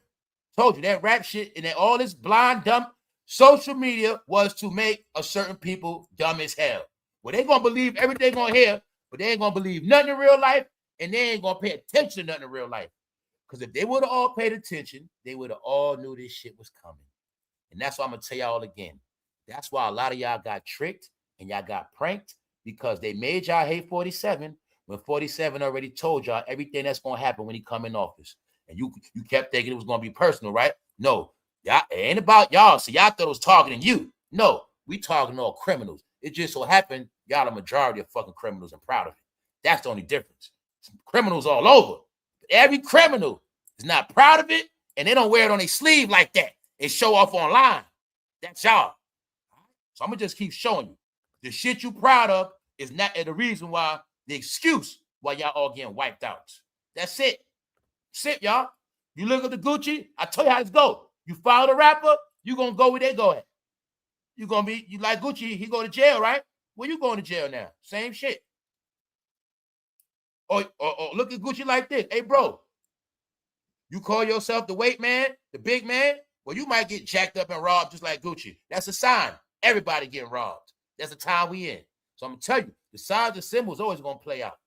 Told you that rap shit and that all this blind, dumb social media was to make a certain people dumb as hell. Well, they gonna believe everything gonna hear, but they ain't gonna believe nothing in real life, and they ain't gonna pay attention to nothing in real life. Because if they would have all paid attention, they would have all knew this shit was coming. And that's why I'm gonna tell y'all again. That's why a lot of y'all got tricked and y'all got pranked, because they made y'all hate 47 when 47 already told y'all everything that's gonna happen when he come in office. And you kept thinking it was gonna be personal, right? No, y'all, it ain't about y'all. So y'all thought it was targeting you. No, we targeting all criminals. It just so happened y'all the majority of fucking criminals and proud of it. That's the only difference. Some criminals all over. But every criminal is not proud of it, and they don't wear it on their sleeve like that and show off online. That's y'all. So I'm gonna just keep showing you. The shit you proud of is not the reason why, the excuse why y'all all getting wiped out. That's it. Sit, y'all. You look at the Gucci, I tell you how this go. You follow the rapper, you gonna go where they go at. You like Gucci, he go to jail, right? Where you going to jail now? Same shit. Or look at Gucci like this. Hey, bro, you call yourself the weight man, the big man? Well, you might get jacked up and robbed just like Gucci. That's a sign. Everybody getting robbed. That's the time we in. So I'm gonna tell you, the signs and symbols always gonna play out.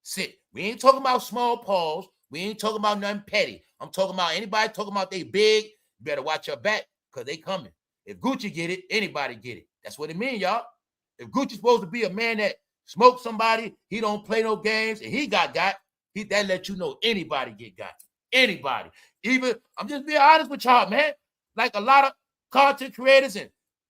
Sit. We ain't talking about small paws. We ain't talking about nothing petty. I'm talking about anybody talking about they big. You better watch your back, because they coming. If Gucci get it, anybody get it. That's what it means, y'all. If Gucci's supposed to be a man that smokes somebody, he don't play no games, and he got, that let you know anybody get got. Anybody. Even, I'm just being honest with y'all, man. Like a lot of content creators and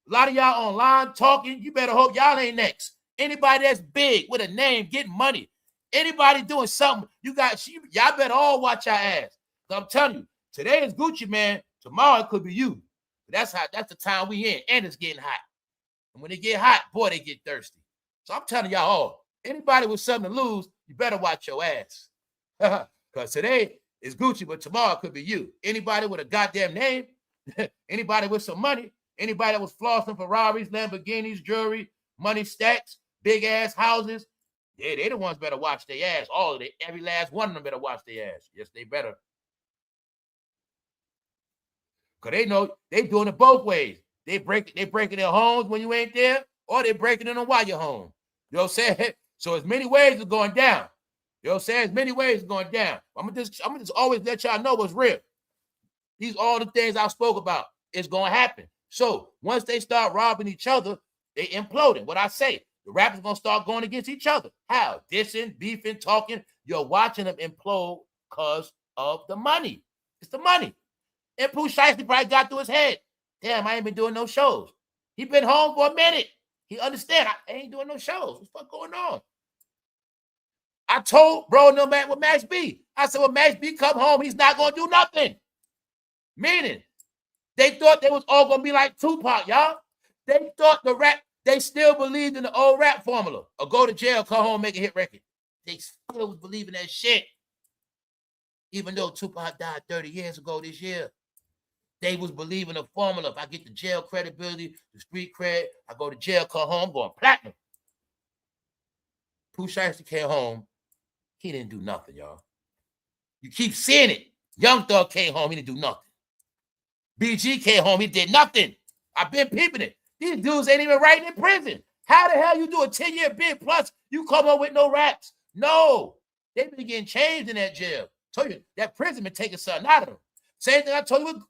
a lot of y'all online talking, you better hope y'all ain't next. Anybody that's big with a name, getting money, anybody doing something, y'all better all watch your ass. I'm telling you, today is Gucci, man. Tomorrow it could be you. That's the time we in, and it's getting hot. And when they get hot, boy, they get thirsty. So I'm telling y'all all, anybody with something to lose, you better watch your ass. Because today is Gucci, but tomorrow it could be you. Anybody with a goddamn name, anybody with some money, anybody that was flossing Ferraris, Lamborghinis, jewelry, money stacks, big ass houses, yeah, they the ones better watch their ass. All of it, every last one of them better watch their ass. Yes, they better. Because they know they doing it both ways. They breaking their homes when you ain't there, or they breaking them while you're home. You know what I'm saying? So as many ways it's going down. You know what I'm saying? As many ways it's going down. I'm gonna just always let y'all know what's real. These all the things I spoke about. It's gonna happen. So once they start robbing each other, they imploding. What I say, the rappers gonna start going against each other. How? Dissing, beefing, talking. You're watching them implode because of the money. It's the money. And Pooh Shiesty probably got through his head. Damn, I ain't been doing no shows. He been home for a minute. He understand. I ain't doing no shows. What's fuck going on? I told bro no man with Max B. I said, when Max B come home, he's not gonna do nothing. Meaning, they thought they was all gonna be like Tupac, y'all. They thought the rap, they still believed in the old rap formula. Or go to jail, come home, make a hit record. They still was believing that shit. Even though Tupac died 30 years ago this year. They was believing the formula. If I get the jail credibility, the street cred, I go to jail, come home, going platinum. Pooh Shiesty came home. He didn't do nothing, y'all. You keep seeing it. Young Thug came home. He didn't do nothing. BG came home. He did nothing. I've been peeping it. These dudes ain't even writing in prison. How the hell you do a 10-year bid plus you come up with no raps? No. They been getting changed in that jail. I told you, that prison been taking something out of them. Same thing I told you with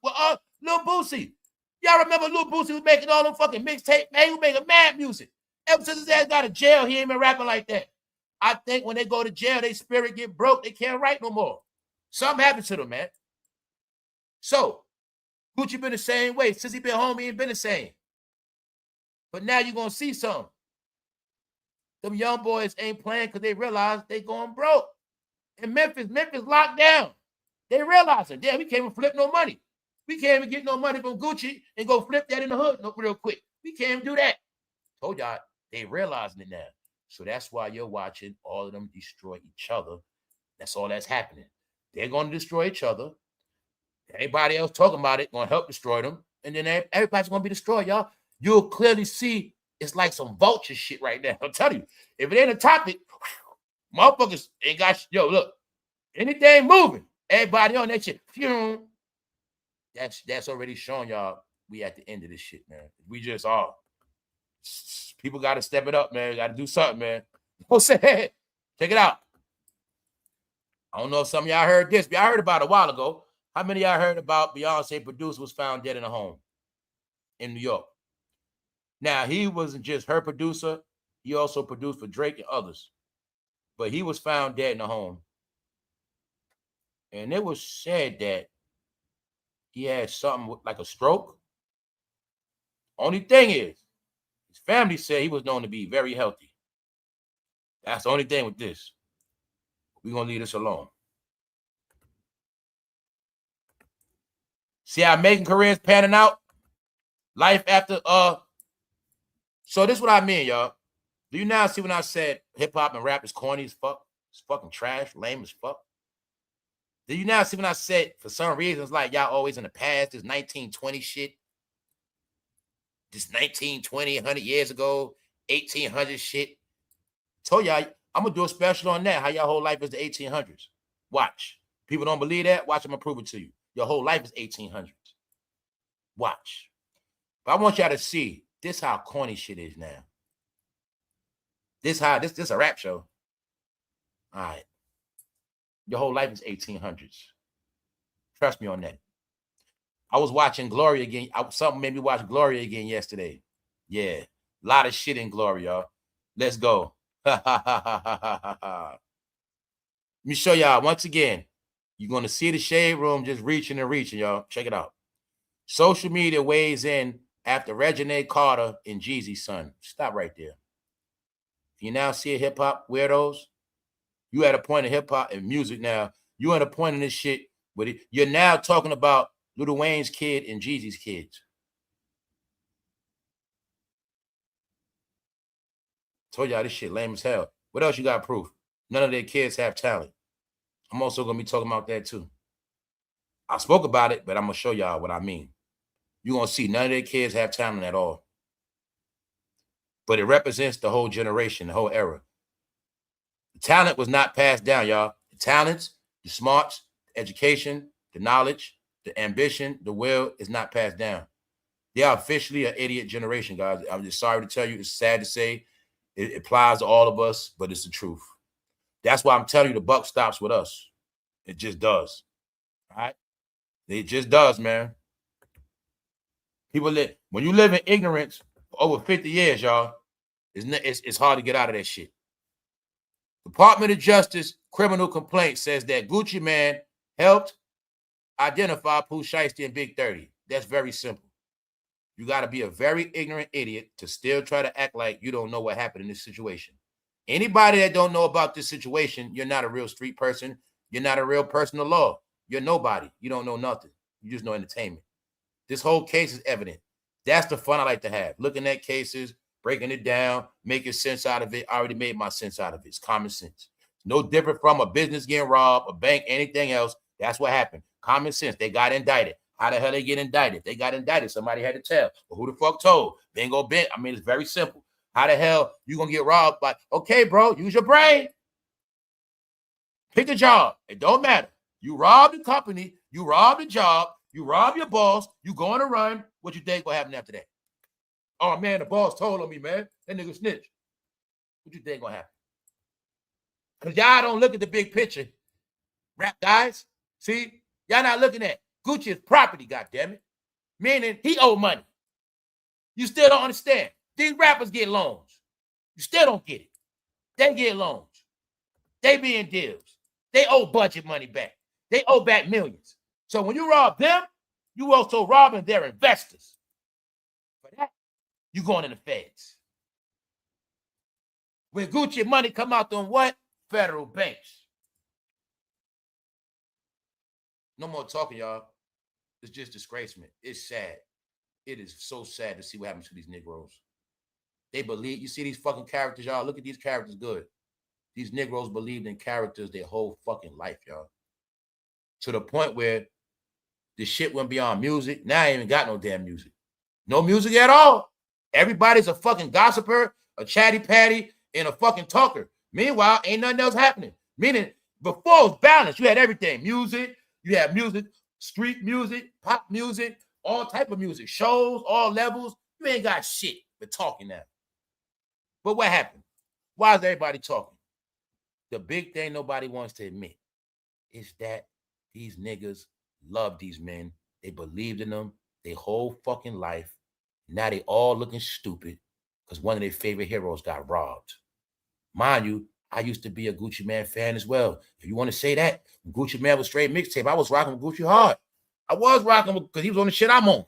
Lil Boosie. Y'all remember Lil Boosie was making all them fucking mixtape? Man, he was making mad music. Ever since his ass got to jail, he ain't been rapping like that. I think when they go to jail, their spirit get broke. They can't write no more. Something happened to them, man. So, Gucci been the same way. Since he been home, he ain't been the same. But now you're going to see something. Them young boys ain't playing because they realize they going broke. And Memphis locked down. They realizing, damn, we can't even flip no money. We can't even get no money from Gucci and go flip that in the hood real quick. We can't even do that. Told y'all, they realizing it now. So that's why you're watching all of them destroy each other. That's all that's happening. They're going to destroy each other. Anybody else talking about it going to help destroy them. And then everybody's going to be destroyed, y'all. You'll clearly see It's like some vulture shit right now. I'm telling you, if it ain't a topic, motherfuckers ain't got, yo, look, anything moving, everybody on that shit. Phew. That's already showing y'all we at the end of this shit, man. We just are. People got to step it up, man. Got to do something, man. Don't say, check it out. I don't know if some of y'all heard this, but I heard about it a while ago. How many of y'all heard about Beyonce producer was found dead in a home in New York? Now, he wasn't just her producer. He also produced for Drake and others. But he was found dead in a home. And it was said that he had something like a stroke. Only thing is, his family said he was known to be very healthy. That's the only thing with this. We're going to leave this alone. See how making careers panning out? Life after, so this is what I mean, y'all. Do you now see when I said hip-hop and rap is corny as fuck? It's fucking trash, lame as fuck. Do you now see when I said, for some reason, it's like y'all always in the past, this 1920 shit, this 1920, 100 years ago, 1800 shit. Told y'all, I'm going to do a special on that, how your whole life is the 1800s. Watch. People don't believe that? Watch, I'm going to prove it to you. Your whole life is 1800s. Watch. But I want y'all to see this how corny shit is now. This a rap show. All right. Your whole life is 1800s. Trust me on that. I was watching Gloria again. Something made me watch Gloria again yesterday. Yeah. A lot of shit in Gloria, y'all. Let's go. Let me show y'all once again. You're going to see the shade room just reaching and reaching, y'all. Check it out. Social media weighs in after Regina Carter and Jeezy's son. Stop right there. You now see hip-hop weirdos? You at a point in hip-hop and music now. You at a point in this shit where you're now talking about Lilwayne's kid and Jeezy's kids. Told y'all this shit lame as hell. What else you got proof? None of their kids have talent. I'm also going to be talking about that too. I spoke about it, but I'm going to show y'all what I mean. You're going to see none of their kids have talent at all. But it represents the whole generation, the whole era. The talent was not passed down, y'all. The talents, the smarts, the education, the knowledge, the ambition, the will is not passed down. They are officially an idiot generation, guys. I'm just sorry to tell you. It's sad to say. It applies to all of us, but it's the truth. That's why I'm telling you the buck stops with us. It just does. All right? It just does, man. People live, when you live in ignorance for over 50 years, y'all, it's hard to get out of that shit. Department of Justice criminal complaint says that Guccimane helped identify Pooh Shiesty and Big 30. That's very simple. You got to be a very ignorant idiot to still try to act like you don't know what happened in this situation. Anybody that don't know about this situation, you're not a real street person. You're not a real person of law. You're nobody. You don't know nothing. You just know entertainment. This whole case is evident. That's the fun I like to have. Looking at cases, breaking it down, making sense out of it. I already made my sense out of it. It's common sense. No different from a business getting robbed, a bank, anything else. That's what happened. Common sense. They got indicted. How the hell they get indicted? They got indicted. Somebody had to tell. But who the fuck told? Bingo, bent. I mean, it's very simple. How the hell you gonna get robbed by? Okay, bro, use your brain. Pick a job. It don't matter. You rob the company. You rob the job. You rob your boss. You go on a run. What you think will happen after that? Oh, man, the boss told on me, man. That nigga snitch. What you think gonna happen? Because y'all don't look at the big picture. Rap guys, see? Y'all not looking at Gucci's property, goddammit. Meaning he owe money. You still don't understand. These rappers get loans. You still don't get it. They get loans. They be in deals. They owe budget money back. They owe back millions. So when you rob them, you also robbing their investors. For that, you going in the feds. When Gucci money come out on what? Federal banks. No more talking, y'all. It's just disgracement. It's sad. It is so sad to see what happens to these Negroes. They believe, you see these fucking characters, y'all. Look at these characters good. These Negroes believed in characters their whole fucking life, y'all. To the point where the shit went beyond music. Now I ain't even got no damn music. No music at all. Everybody's a fucking gossiper, a chatty patty, and a fucking talker. Meanwhile, ain't nothing else happening. Meaning, before it was balanced, you had everything. Music, you had music, street music, pop music, all type of music, shows, all levels. You ain't got shit but talking now. But what happened? Why is everybody talking? The big thing nobody wants to admit is that these niggas love these men. They believed in them their whole fucking life. Now they all looking stupid because one of their favorite heroes got robbed. Mind you, I used to be a Guccimane fan as well. If you want to say that, when Guccimane was straight mixtape, I was rocking with Gucci hard. I was rocking with because he was on the shit I'm on.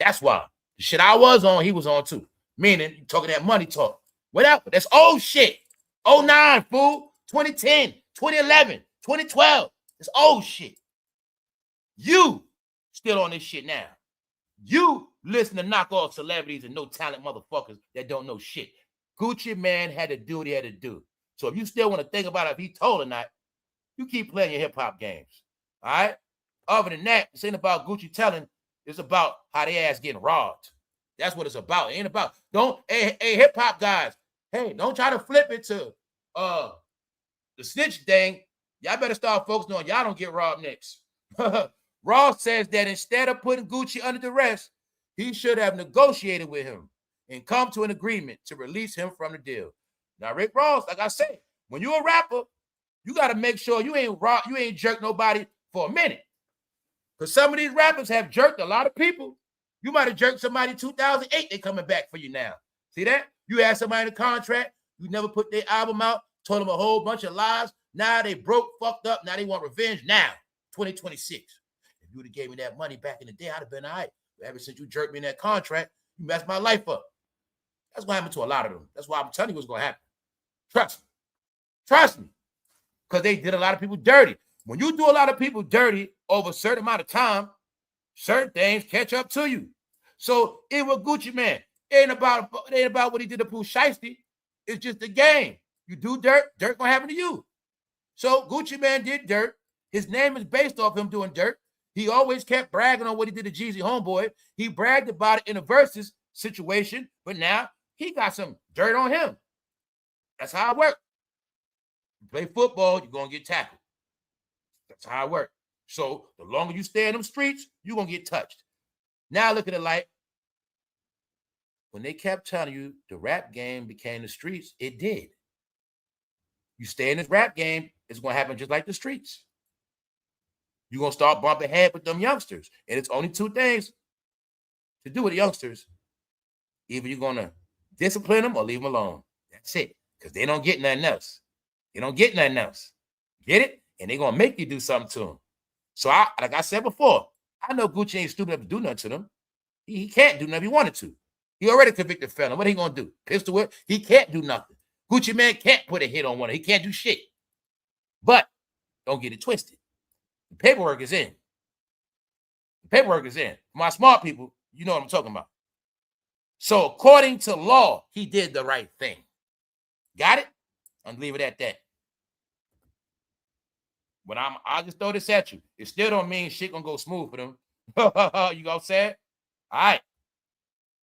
That's why. The shit I was on, he was on too. Meaning, you talking that money talk. Whatever. That's old shit. 09, fool. 2010, 2011, 2012. It's old shit. You still on this shit now. You listen to knockoff celebrities and no talent motherfuckers that don't know shit. Guccimane had to do what he had to do. So if you still want to think about if he told or not, you keep playing your hip-hop games. All right? Other than that, this ain't about Gucci telling. It's about how they ass getting robbed. That's what it's about. It ain't about. Hey, hip-hop guys, hey, don't try to flip it to the snitch thing. Y'all better start focusing on y'all don't get robbed next. Ross says that instead of putting Gucci under duress, he should have negotiated with him and come to an agreement to release him from the deal. Now, Rick Ross, like I say, when you're a rapper, you got to make sure you ain't jerked nobody for a minute. Because some of these rappers have jerked a lot of people. You might have jerked somebody in 2008. They coming back for you now. See that? You had somebody in a contract. You never put their album out. Told them a whole bunch of lies. Now they broke, fucked up. Now they want revenge now, 2026. If you would have gave me that money back in the day, I'd have been all right. But ever since you jerked me in that contract, you messed my life up. That's what happened to a lot of them. That's why I'm telling you what's going to happen. Trust me. Trust me. Because they did a lot of people dirty. When you do a lot of people dirty over a certain amount of time, certain things catch up to you. So it was Guccimane. It ain't about what he did to Pooh Shiesty. It's just a game. You do dirt, dirt gonna happen to you. So Guccimane did dirt. His name is based off him doing dirt. He always kept bragging on what he did to Jeezy Homeboy. He bragged about it in a versus situation, but now he got some dirt on him. That's how it works. You play football, you're gonna get tackled. That's how it works. So the longer you stay in them streets, you're gonna get touched. Now look at it like when they kept telling you the rap game became the streets, it did. You stay in this rap game, it's gonna happen just like the streets. You're gonna start bumping head with them youngsters. And it's only two things to do with the youngsters. Either you're gonna discipline them or leave them alone. That's it. Because they don't get nothing else. They don't get nothing else. Get it? And they're gonna make you do something to them. So like I said before, I know Gucci ain't stupid enough to do nothing to them. He can't do nothing if he wanted to. He already convicted felon. What are he gonna do? Pistol whip? He can't do nothing. Guccimane can't put a hit on one. He can't do shit. But don't get it twisted. The paperwork is in. The paperwork is in. For my smart people, you know what I'm talking about. So according to law, he did the right thing. Got it? I'm leave it at that. When I'll just throw this at you. It still don't mean shit gonna go smooth for them. You know what I'm saying? All right.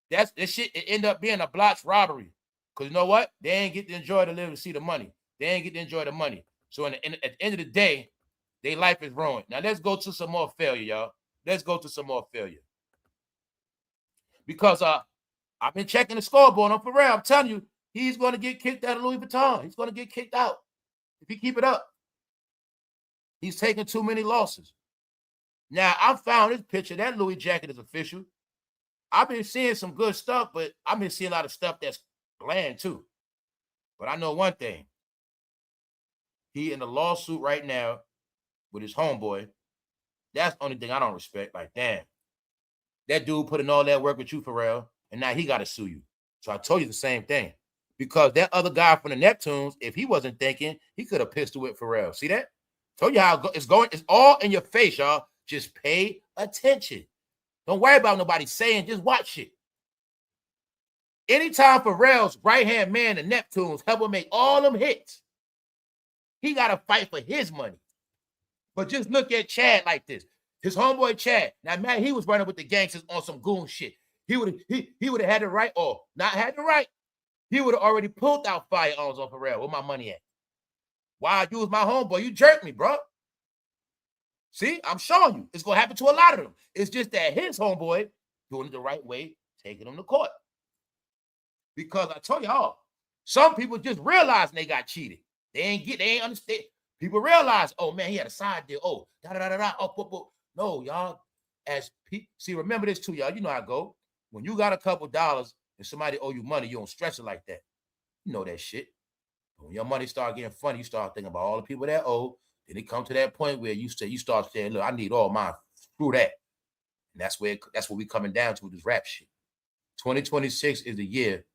This shit, it end up being a blotch robbery. Because you know what? They ain't get to enjoy the live to see the money. They ain't get to enjoy the money. So at the end of the day, their life is ruined. Now let's go to some more failure, y'all. Let's go to some more failure. Because I've been checking the scoreboard on Pharrell. I'm telling you, he's going to get kicked out of Louis Vuitton. He's going to get kicked out if he keep it up. He's taking too many losses. Now, I found this picture. That Louis jacket is official. I've been seeing some good stuff, but I've been seeing a lot of stuff that's bland too. But I know one thing. He in a lawsuit right now with his homeboy. That's the only thing I don't respect. Like, damn. That dude put in all that work with you, Pharrell, and now he got to sue you. So I told you the same thing. Because that other guy from the Neptunes, if he wasn't thinking, he could have pistol whipped Pharrell. See that? Told you how it's going. It's all in your face, y'all. Just pay attention. Don't worry about nobody saying. Just watch it. Anytime Pharrell's right-hand man, the Neptunes, help him make all them hits, he got to fight for his money. But just look at Chad like this. His homeboy Chad. Now, man, he was running with the gangsters on some goon shit. he would have had the right, or not had the right. He would have already pulled out firearms on Pharrell. Where my money at? Why you was my homeboy? You jerked me, bro. See, I'm showing you. It's gonna happen to a lot of them. It's just that his homeboy doing it the right way, taking them to court. Because I told y'all, some people just realizing they got cheated. They ain't understand. People realize, oh man, he had a side deal. Oh, oh. No, y'all. See, remember this too, y'all. You know how I go. When you got a couple dollars and somebody owe you money, you don't stress it like that. You know that shit. When your money start getting funny, you start thinking about all the people that owe. Then it come to that point where you start saying, look, I need all mine. Screw that. And that's what we coming down to with this rap shit. 2026 is the year.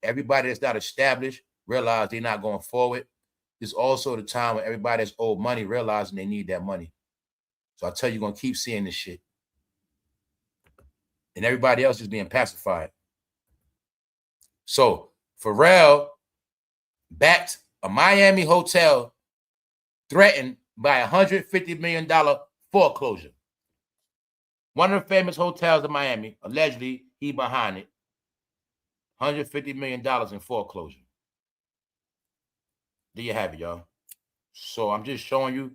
Everybody that's not established realize they're not going forward. It's also the time when everybody that's owed money realizing they need that money. So I tell you, you're going to keep seeing this shit. And everybody else is being pacified. So Pharrell backed a Miami hotel threatened by $150 million foreclosure. One of the famous hotels in Miami, allegedly he behind it. $150 million in foreclosure. There you have it, y'all. So I'm just showing you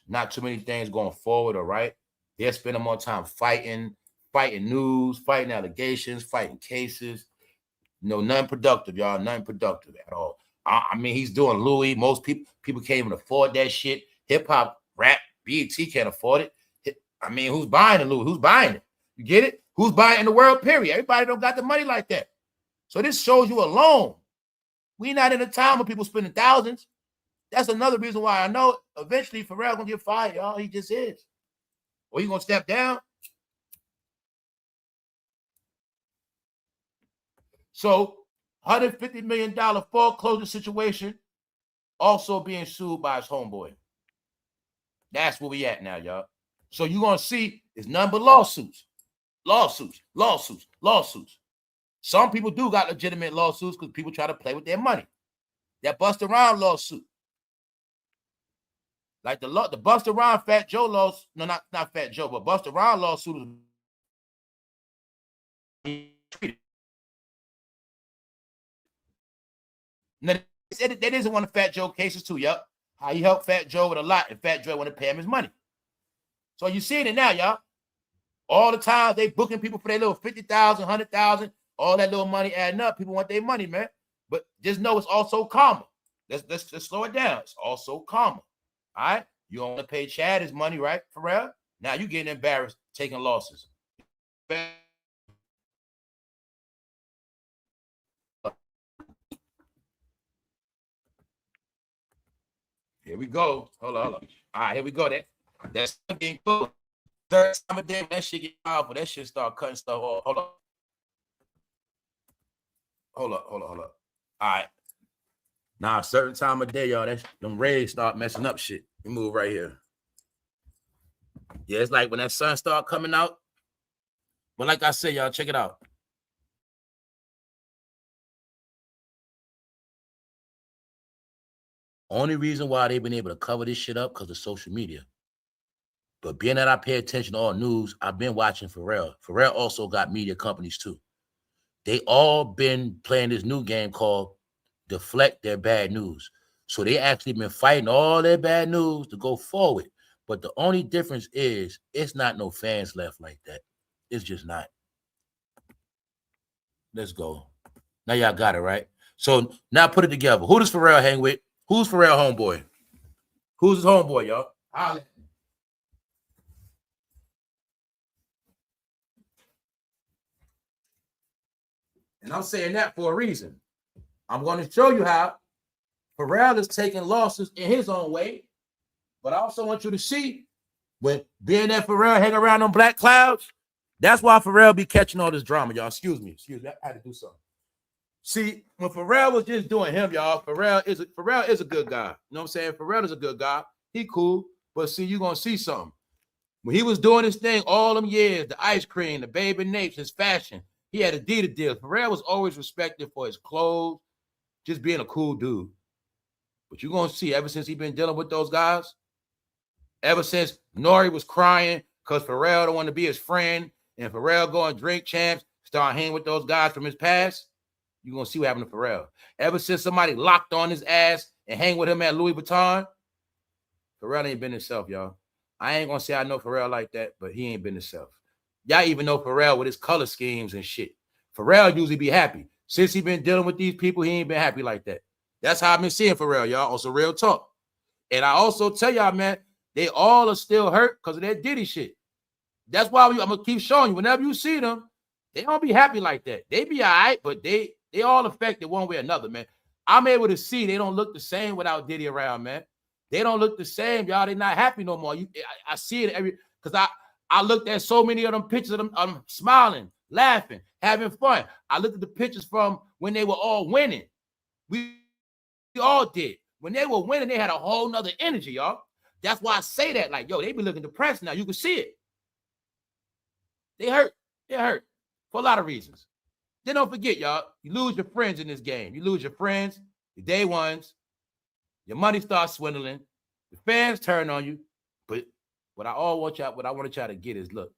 not too many things going forward, all right? They're spending more time fighting news, fighting allegations, fighting cases. No, nothing productive, y'all. Nothing productive at all. I mean, he's doing Louis. Most people can't even afford that shit. Hip-hop, rap, BET can't afford it. I mean, who's buying the Louis? Who's buying it? You get it? Who's buying in the world, period? Everybody don't got the money like that. So this shows you alone. We not in a time where people spending thousands. That's another reason why I know eventually Pharrell gonna get fired, y'all. He just is. Or he gonna step down. So $150 million foreclosure situation, also being sued by his homeboy. That's where we at now, y'all. So you're gonna see it's none but lawsuits. Some people do got legitimate lawsuits because people try to play with their money. That Busta Rhymes lawsuit. Like the Busta Rhymes Fat Joe lawsuit. No, not Fat Joe, but Busta Rhymes lawsuit is treated. Now, that isn't one of Fat Joe cases too, yup. How he helped Fat Joe with a lot, and Fat Joe want to pay him his money. So you seeing it now, y'all. All the time they booking people for their little 50,000, 100,000, all that little money adding up. People want their money, man. But just know it's also karma. Let's slow it down. It's also karma. All right? You don't want to pay Chad his money, right, Pharrell? Now you getting embarrassed taking losses. Here we go. Hold on. All right, here we go. That's getting cool. Third time of day, that shit get powerful. That shit start cutting stuff off. Hold up. All right. Now, a certain time of day, y'all, them rays start messing up shit. We move right here. Yeah, it's like when that sun start coming out. But like I said, y'all, check it out. Only reason why they've been able to cover this shit up because of social media. But being that I pay attention to all news, I've been watching Pharrell. Pharrell also got media companies too. They all been playing this new game called deflect their bad news. So they actually been fighting all their bad news to go forward. But the only difference is it's not no fans left like that. It's just not. Let's go. Now y'all got it, right? So now put it together. Who does Pharrell hang with? Who's Pharrell homeboy? Who's his homeboy, y'all? And I'm saying that for a reason. I'm going to show you how Pharrell is taking losses in his own way. But I also want you to see when being that Pharrell hang around on black clouds, that's why Pharrell be catching all this drama, y'all. Excuse me. I had to do something. See, when Pharrell was just doing him, y'all, Pharrell is a good guy. You know what I'm saying? Pharrell is a good guy. He cool. But see, you're going to see something. When he was doing his thing all them years, the ice cream, the baby napes, his fashion, he had Adidas deals. Pharrell was always respected for his clothes, just being a cool dude. But you're going to see, ever since he's been dealing with those guys, ever since Nori was crying because Pharrell don't want to be his friend, and Pharrell go and drink champs, start hanging with those guys from his past, you're going to see what happened to Pharrell. Ever since somebody locked on his ass and hang with him at Louis Vuitton, Pharrell ain't been himself, y'all. I ain't going to say I know Pharrell like that, but he ain't been himself. Y'all even know Pharrell with his color schemes and shit. Pharrell usually be happy. Since he been dealing with these people, he ain't been happy like that. That's how I've been seeing Pharrell, y'all, on some real talk. And I also tell y'all, man, they all are still hurt because of that Diddy shit. That's why I'm going to keep showing you. Whenever you see them, they don't be happy like that. They be all right, but they all affected one way or another, man. I'm able to see they don't look the same without Diddy around, man. They don't look the same, y'all. They're not happy no more. I see it every, because I looked at so many of them pictures of them smiling, laughing, having fun. I looked at the pictures from when they were all winning. We all did. When they were winning, they had a whole nother energy, y'all. That's why I say that. Like, yo, they be looking depressed now. You can see it. They hurt. They hurt for a lot of reasons. Then don't forget, y'all, you lose your friends in this game. You lose your friends, your day ones. Your money starts swindling. The fans turn on you. But what I want y'all to get is, look,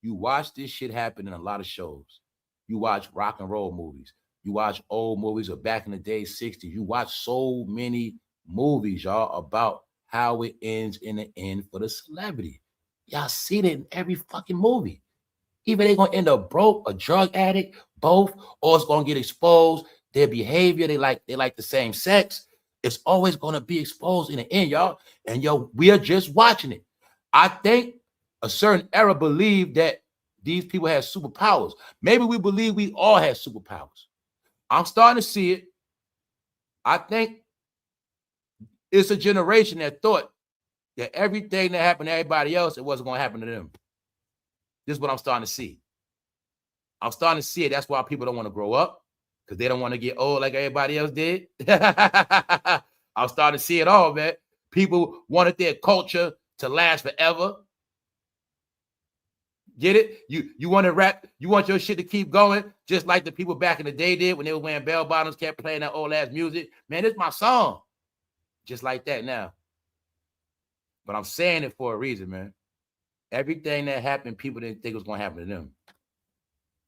you watch this shit happen in a lot of shows. You watch rock and roll movies. You watch old movies of back in the day, 60s. You watch so many movies, y'all, about how it ends in the end for the celebrity. Y'all see that in every fucking movie. Either they're going to end up broke, a drug addict, both, or it's going to get exposed. Their behavior, they like the same sex. It's always going to be exposed in the end, y'all. And yo, we are just watching it. I think a certain era believed that these people had superpowers. Maybe we believe we all had superpowers. I'm starting to see it. I think it's a generation that thought that everything that happened to everybody else, it wasn't going to happen to them. This is what I'm starting to see. I'm starting to see it. That's why people don't want to grow up, because they don't want to get old like everybody else did. I'm starting to see it all, man. People wanted their culture to last forever. Get it? You want to rap, you want your shit to keep going, just like the people back in the day did when they were wearing bell bottoms, kept playing that old ass music. Man, this is my song. Just like that now. But I'm saying it for a reason, man. Everything that happened, people didn't think it was going to happen to them.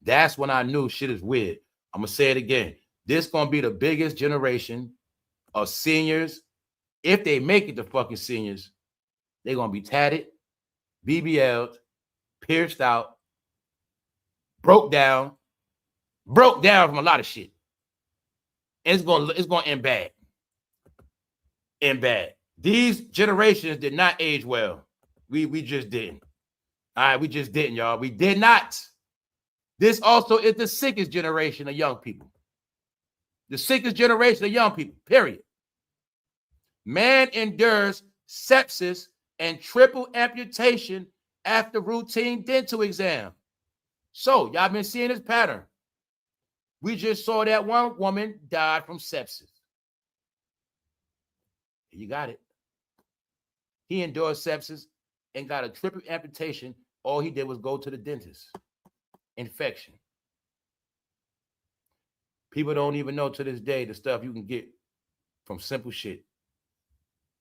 That's when I knew shit is weird. I'm going to say it again. This is going to be the biggest generation of seniors. If they make it to fucking seniors, they're going to be tatted, BBL'd, pierced out, broke down from a lot of shit. And it's going to end bad. End bad. These generations did not age well. We just didn't. All right, we just didn't, y'all. We did not. This also is the sickest generation of young people. The sickest generation of young people, period. Man endures sepsis and triple amputation after routine dental exam. So, y'all been seeing this pattern. We just saw that one woman died from sepsis. You got it. He endured sepsis and got a triple amputation. All he did was go to the dentist. Infection. People don't even know to this day the stuff you can get from simple shit.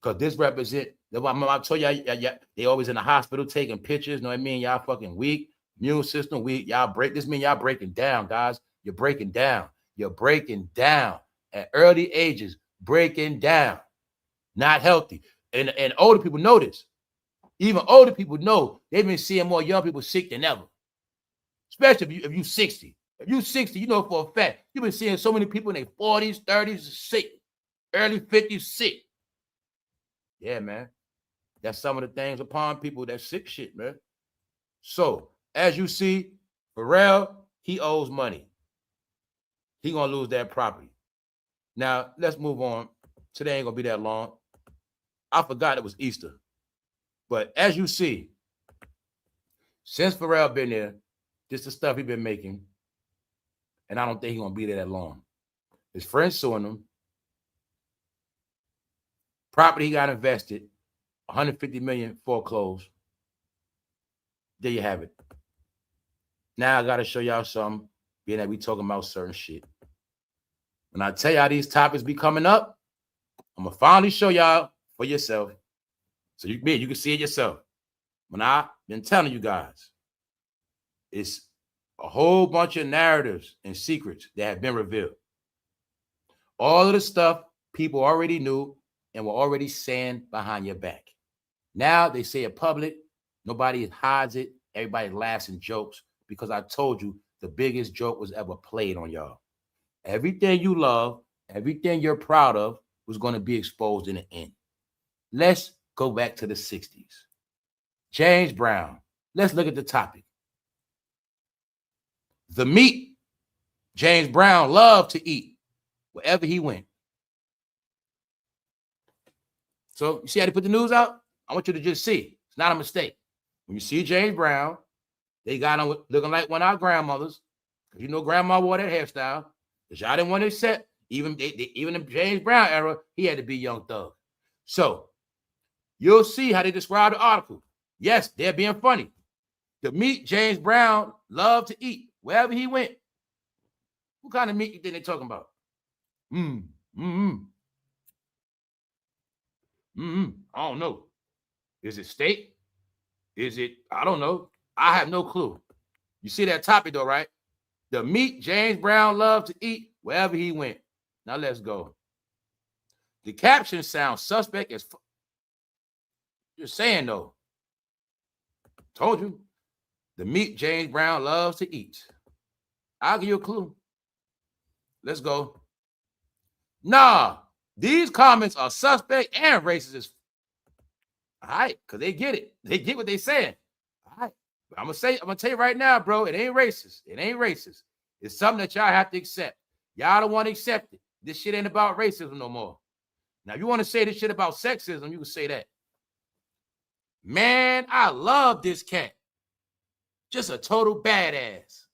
Because this represent, I told y'all, they always in the hospital taking pictures. Know what I mean? Y'all fucking weak. Immune system weak. Y'all breaking down, guys. You're breaking down. You're breaking down. At early ages, breaking down. Not healthy. And older people know this. Even older people know they've been seeing more young people sick than ever. Especially if you're 60. If you're 60, you know for a fact, you've been seeing so many people in their 40s, 30s sick. Early 50s sick. Yeah, man. That's some of the things upon people that sick shit, man. So, as you see, Pharrell, he owes money. He gonna lose that property. Now, let's move on. Today ain't gonna be that long. I forgot it was Easter. But as you see, since Pharrell been there, this is the stuff he been making. And I don't think he's going to be there that long. His friends suing him. Property he got invested, $150 million foreclosed. There you have it. Now I got to show y'all something, being that we talking about certain shit. When I tell y'all these topics be coming up, I'm going to finally show y'all for yourself. So you can see it yourself. When I've been telling you guys. It's a whole bunch of narratives and secrets that have been revealed. All of the stuff people already knew and were already saying behind your back. Now they say it public. Nobody hides it. Everybody laughs and jokes because I told you the biggest joke was ever played on y'all. Everything you love, everything you're proud of was going to be exposed in the end. Let's go back to the 60s. James Brown. Let's look at the topic. The meat James Brown loved to eat wherever he went. So you see how they put the news out? I want you to just see. It's not a mistake. When you see James Brown, they got him looking like one of our grandmothers. You know, grandma wore that hairstyle. Because y'all didn't want to accept, even in the James Brown era, he had to be Young Thug. So you'll see how they describe the article. Yes, they're being funny. The meat James Brown loved to eat wherever he went. What kind of meat you think they're talking about? I don't know. Is it steak? Is it, I don't know. I have no clue. You see that topic though, right? The meat James Brown loved to eat wherever he went. Now let's go. The caption sounds suspect as just saying though. Told you. The meat James Brown loves to eat. I'll give you a clue. Let's go. Nah, these comments are suspect and racist. All right, because they get it. They get what they're saying. All right. I'm gonna tell you right now, bro, it ain't racist. It ain't racist. It's something that y'all have to accept. Y'all don't want to accept it. This shit ain't about racism no more. Now, if you want to say this shit about sexism, you can say that. Man, I love this cat. Just a total badass.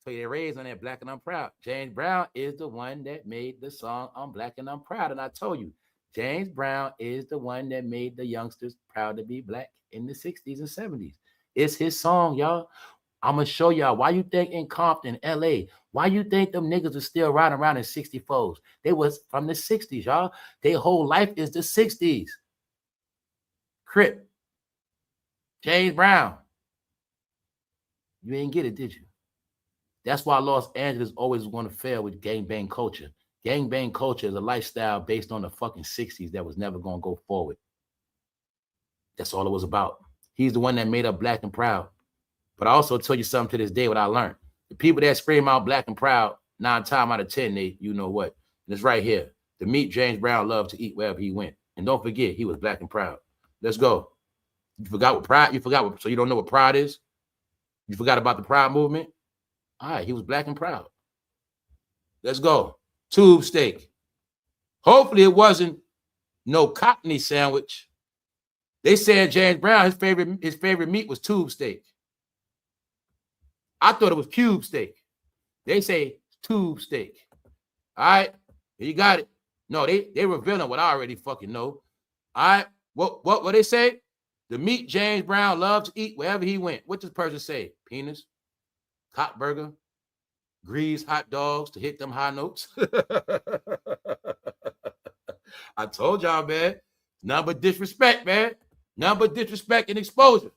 So they raised on that Black and I'm Proud. James Brown is the one that made the song I'm Black and I'm Proud. And I told you, James Brown is the one that made the youngsters proud to be black in the 60s and 70s. It's his song, y'all. I'm going to show y'all why you think in Compton, LA, why you think them niggas are still riding around in 64s. They was from the 60s, y'all. Their whole life is the 60s. Crip. James Brown. You ain't get it, did you? That's why Los Angeles always going to fail with gangbang culture. Gangbang culture is a lifestyle based on the fucking 60s that was never going to go forward. That's all it was about. He's the one that made up Black and Proud. But I also tell you something to this day what I learned. The people that scream out Black and Proud, 9 times out of 10, they, you know what? And it's right here. The meat James Brown loved to eat wherever he went. And don't forget, he was Black and Proud. Let's go. You forgot what Pride, so you don't know what Pride is? You forgot about the Pride movement? All right, he was Black and Proud. Let's go. Tube steak. Hopefully it wasn't no Cockney sandwich. They said James Brown, his favorite meat was tube steak. I thought it was cube steak. They say tube steak. All right, you got it. No, they revealing what I already fucking know. All right, what they say? The meat James Brown loved to eat wherever he went. What does the person say? Penis, cock burger, grease hot dogs to hit them high notes. I told y'all, man. Nothing but disrespect, man. Nothing but disrespect and exposure.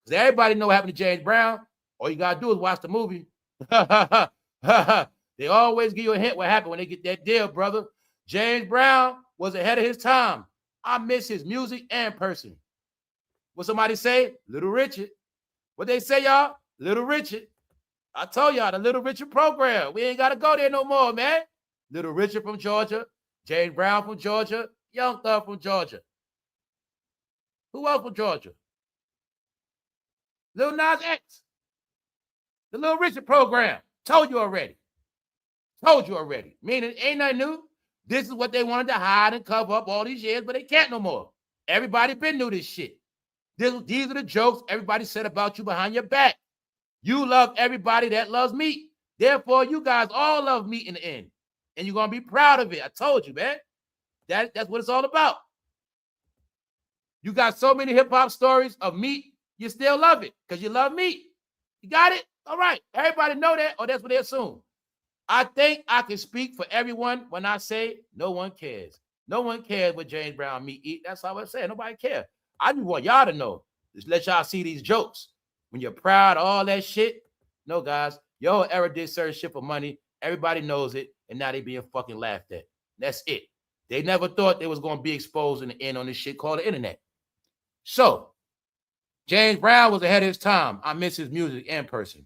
Because everybody know what happened to James Brown. All you got to do is watch the movie. They always give you a hint what happened when they get that deal, brother. James Brown was ahead of his time. I miss his music and person. What somebody say? Little Richard. What they say, y'all? Little Richard. I told y'all, the Little Richard program. We ain't got to go there no more, man. Little Richard from Georgia. James Brown from Georgia. Young Thug from Georgia. Who else from Georgia? Lil Nas X. The Little Richard program. Told you already. Meaning, ain't nothing new. This is what they wanted to hide and cover up all these years, but they can't no more. Everybody been knew this shit. These are the jokes everybody said about you behind your back. You love everybody that loves meat. Therefore, you guys all love meat in the end. And you're going to be proud of it. I told you, man. That's what it's all about. You got so many hip-hop stories of meat, you still love it because you love meat. You got it? All right. Everybody know that, or that's what they assume. I think I can speak for everyone when I say no one cares. No one cares what James Brown meat eat. That's how I say. Nobody cares. I just want y'all to know. Just let y'all see these jokes. when you're proud of all that shit. No, guys, your era did certain shit for money. Everybody knows it, and now they being fucking laughed at. That's it. They never thought they was going to be exposed in the end on this shit called the internet. So, James Brown was ahead of his time. I miss his music in person.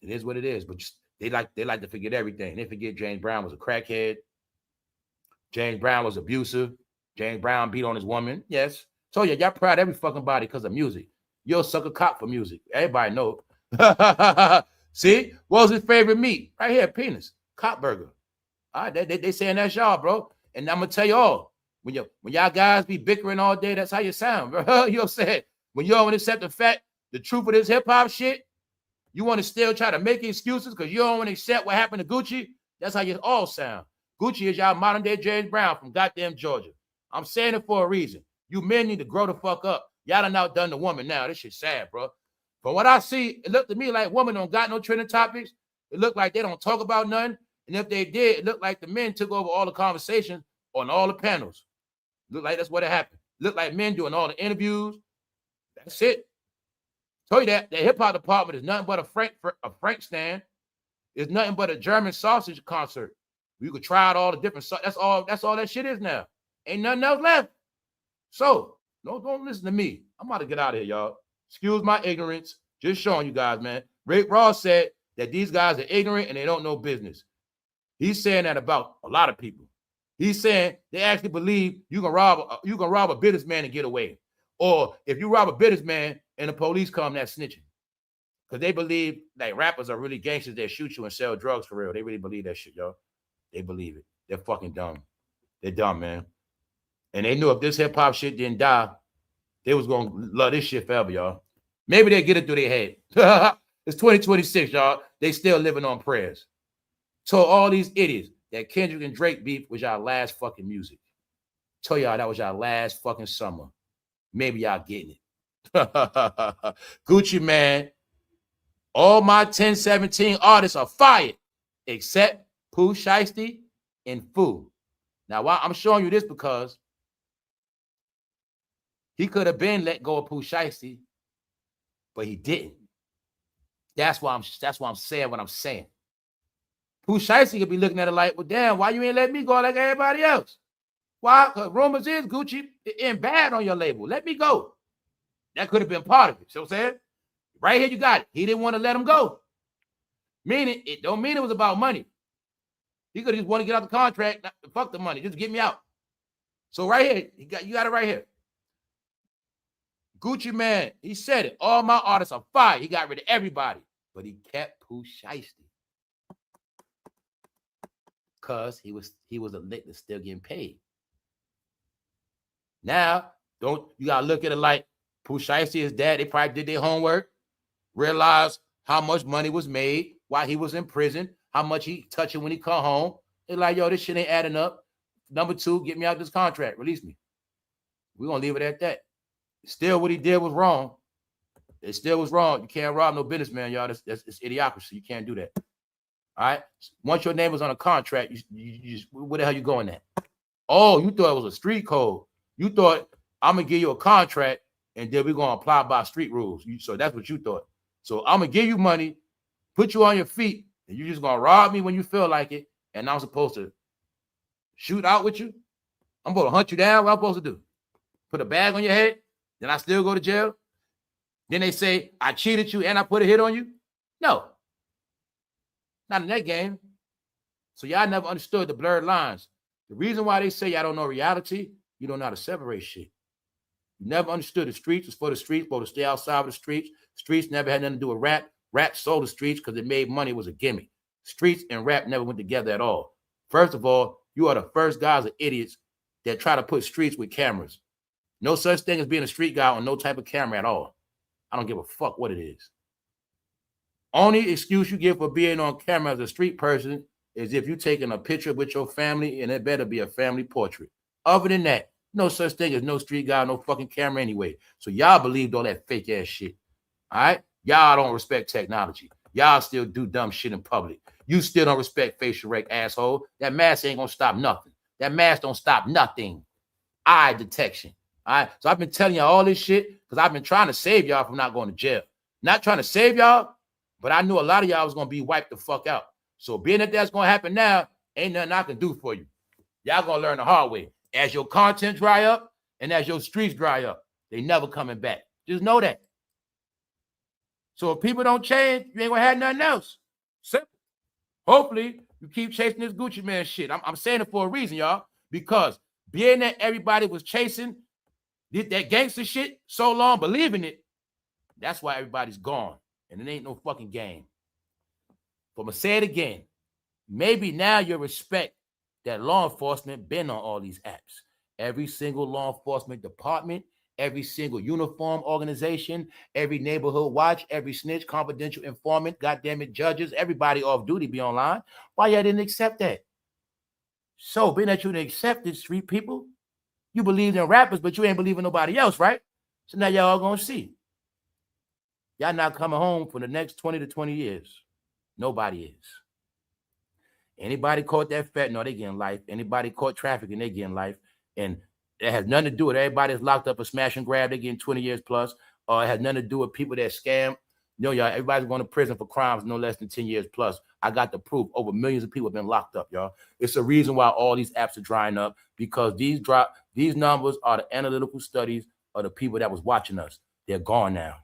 It is what it is, but they like to forget everything. They forget James Brown was a crackhead. James Brown was abusive. James Brown beat on his woman. Yes. So yeah, y'all proud of every fucking body because of music. You'll suck a cock for music. Everybody know. See? What was his favorite meat? Right here, penis. Cock burger. All right, they saying that's y'all, bro. And I'm gonna tell y'all, when y'all guys be bickering all day, that's how you sound, bro. You know what I'm saying? When you don't accept the fact, the truth of this hip-hop shit, you want to still try to make excuses because you don't want to accept what happened to Gucci. That's how you all sound. Gucci is y'all modern day James Brown from goddamn Georgia. I'm saying it for a reason. You men need to grow the fuck up. Y'all done outdone the woman now. This shit sad, bro. From what I see, it looked to me like women don't got no trending topics. It looked like they don't talk about none. And if they did, it looked like the men took over all the conversations on all the panels. Looked like that's what happened. Looked like men doing all the interviews. That's it. Told you that the hip-hop department is nothing but a Frank stand. It's nothing but a German sausage concert. You could try out all the different that's all that shit is now. Ain't nothing else left. So don't listen to me. I'm about to get out of here, y'all. Excuse my ignorance. Just showing you guys, man. Rick Ross said that these guys are ignorant and they don't know business. He's saying that about a lot of people. He's saying they actually believe you can rob a businessman and get away. Or if you rob a businessman and the police come, that's snitching. Because they believe like rappers are really gangsters that shoot you and sell drugs for real. They really believe that shit, y'all. They believe it. They're fucking dumb. They're dumb, man. And they knew if this hip-hop shit didn't die, they was going to love this shit forever, y'all. Maybe they get it through their head. It's 2026, y'all. They still living on prayers. So all these idiots that Kendrick and Drake beef was y'all last fucking music. Tell y'all that was y'all last fucking summer. Maybe y'all getting it. Guccimane, all my 1017 artists are fired except Pooh Shiesty and Foo. Now, why I'm showing you this because he could have been let go of Pooh Shiesty, but he didn't. That's why I'm saying what I'm saying. Pooh Shiesty could be looking at it like, well, damn, why you ain't let me go like everybody else? Why? Because rumors is Gucci in bad on your label. Let me go. That could have been part of it. See what I'm saying? Right here, you got it. He didn't want to let him go. Meaning, it don't mean it was about money. He could just want to get out the contract. Fuck the money. Just get me out. So right here, you got it right here. Guccimane, he said it. All my artists are fired. He got rid of everybody. But he kept Pooh Shiesty. Because he was a lick that's still getting paid. Now, you gotta look at it like Pooh Shiesty, his dad, they probably did their homework, realized how much money was made while he was in prison, how much he touching when he come home. They're like, yo, this shit ain't adding up. Number two, get me out of this contract, release me. We're gonna leave it at that. Still, what he did was wrong. It still was wrong. You can't rob no businessman, y'all. That's idiocracy. You can't do that. All right. Once your name was on a contract, you just, where the hell you going at? Oh, you thought it was a street code. You thought I'm gonna give you a contract and then we're gonna apply by street rules. So that's what you thought. So I'm gonna give you money, put you on your feet, and you're just gonna rob me when you feel like it. And I'm supposed to shoot out with you. I'm supposed to hunt you down. What I'm supposed to do? Put a bag on your head? Then I still go to jail? Then they say I cheated you and I put a hit on you? No. Not in that game. So y'all never understood the blurred lines. The reason why they say y'all don't know reality, you don't know how to separate shit. You never understood the streets was for the streets, supposed to stay outside of the streets. Streets never had nothing to do with rap. Rap sold the streets because it made money. It was a gimmick. Streets and rap never went together at all. First of all, you are the first guys of idiots that try to put streets with cameras. No such thing as being a street guy on no type of camera at all. I don't give a fuck what it is. Only excuse you give for being on camera as a street person is if you're taking a picture with your family and it better be a family portrait. Other than that, no such thing as no street guy, no fucking camera anyway. So y'all believed all that fake ass shit. All right? Y'all don't respect technology. Y'all still do dumb shit in public. You still don't respect facial rec, asshole. That mask ain't gonna stop nothing. That mask don't stop nothing. Eye detection. All right. So I've been telling y'all all this shit because I've been trying to save y'all from not going to jail. Not trying to save y'all, but I knew a lot of y'all was going to be wiped the fuck out. So being that that's going to happen now, ain't nothing I can do for you. Y'all going to learn the hard way. As your content dry up and as your streets dry up, they never coming back. Just know that. So if people don't change, you ain't going to have nothing else. Simple. Hopefully, you keep chasing this guccimane shit. I'm saying it for a reason, y'all, because being that everybody was chasing that gangster shit so long, believing it, that's why everybody's gone. And it ain't no fucking game. But I'm going to say it again. Maybe now you respect that law enforcement been on all these apps. Every single law enforcement department, every single uniform organization, every neighborhood watch, every snitch, confidential informant, goddamn it, judges, everybody off duty be online. Why y'all didn't accept that? So being that you didn't accept it, street people, you believed in rappers, but you ain't believing nobody else, right? So now y'all all gonna see. Y'all not coming home for the next 20 to 20 years. Nobody is. Anybody caught that fentanyl, they getting life. Anybody caught trafficking, they getting life. And it has nothing to do with everybody that's locked up for smash and grab, they getting 20 years plus. Or it has nothing to do with people that scam. You know, y'all, everybody's going to prison for crimes no less than 10 years plus. I got the proof. Over millions of people have been locked up, y'all. It's a reason why all these apps are drying up, because these numbers are the analytical studies of the people that was watching us. They're gone now.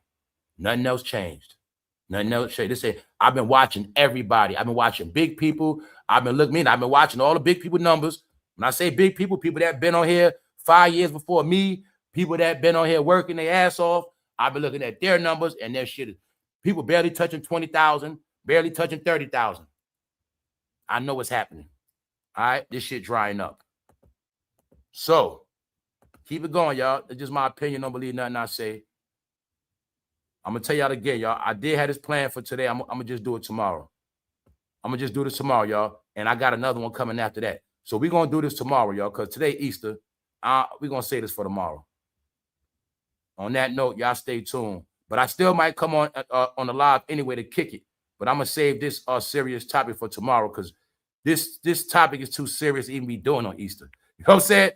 Nothing else changed. Nothing else changed. They say, I've been watching everybody. I've been watching big people. I've been watching all the big people numbers. When I say big people, people that been on here 5 years before me, people that been on here working their ass off, I've been looking at their numbers, and their shit is people barely touching 20,000, barely touching 30,000. I know what's happening. All right, this shit drying up. So keep it going, y'all. It's just my opinion. Don't believe nothing I say. I'm gonna tell y'all again, y'all. I did have this plan for today. I'm gonna just do it tomorrow. I'm gonna just do this tomorrow, y'all. And I got another one coming after that. So we're gonna do this tomorrow, y'all, because today Easter. We're gonna say this for tomorrow. On that note, y'all stay tuned. But I still might come on the live anyway to kick it. But I'm gonna save this serious topic for tomorrow, because this topic is too serious to even be doing on Easter. You know what I'm saying?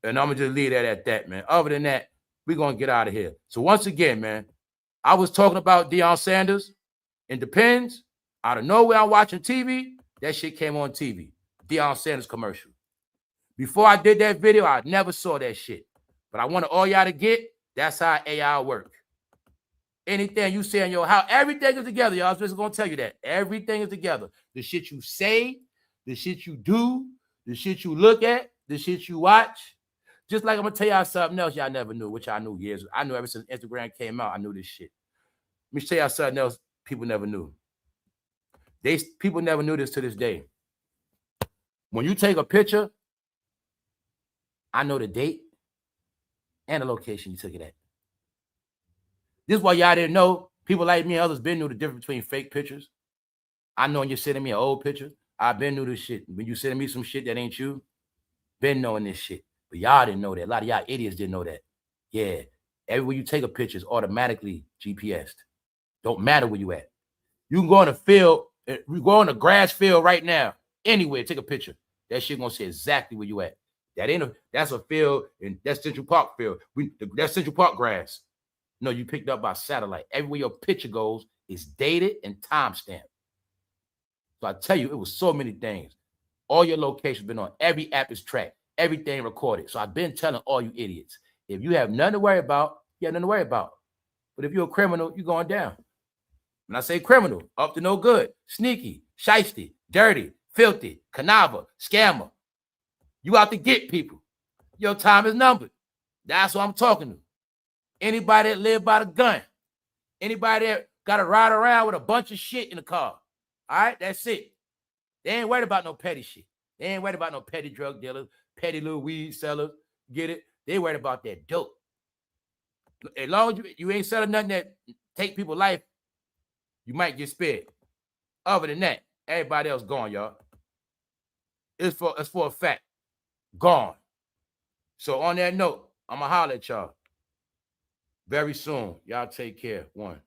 And I'm gonna just leave that at that, man. Other than that, we're gonna get out of here. So once again, man, I was talking about Deion Sanders and Depends. Out of nowhere, I'm watching TV. That shit came on TV. Deion Sanders commercial. Before I did that video, I never saw that shit. But I wanted all y'all to get, that's how AI work. Anything you say in your house, everything is together, y'all. I was just going to tell you that. Everything is together. The shit you say, the shit you do, the shit you look at, the shit you watch. Just like I'm going to tell y'all something else y'all never knew, which I knew years ago. I knew ever since Instagram came out, I knew this shit. Let me tell y'all something else people never knew. People never knew this to this day. When you take a picture, I know the date and the location you took it at. This is why y'all didn't know. People like me and others been knew the difference between fake pictures. I know when you're sending me an old picture, I've been knew this shit. When you sending me some shit that ain't you, been knowing this shit. But y'all didn't know that. A lot of y'all idiots didn't know that. Yeah. Everywhere you take a picture is automatically GPS'd. Don't matter where you at. You can go in the field, we go in the grass field right now, anywhere, take a picture. That shit gonna say exactly where you at. That's a field, and that's Central Park field. That's Central Park grass. No, you picked up by satellite. Everywhere your picture goes is dated and timestamped. So I tell you, it was so many things. All your locations been on. Every app is tracked. Everything recorded. So I've been telling all you idiots, if you have nothing to worry about, you have nothing to worry about. But if you're a criminal, you're going down. When I say criminal, up to no good, sneaky, shiesty, dirty, filthy, canava, scammer. You out to get people. Your time is numbered. That's what I'm talking to. Anybody that live by the gun. Anybody that got to ride around with a bunch of shit in the car. All right, that's it. They ain't worried about no petty shit. They ain't worried about no petty drug dealers, petty little weed sellers. Get it? They worried about that dope. As long as you ain't selling nothing that take people's life, you might get spared. Other than that, everybody else gone, y'all. It's for a fact. Gone. So on that note, I'm going to holler at y'all very soon. Y'all take care. One.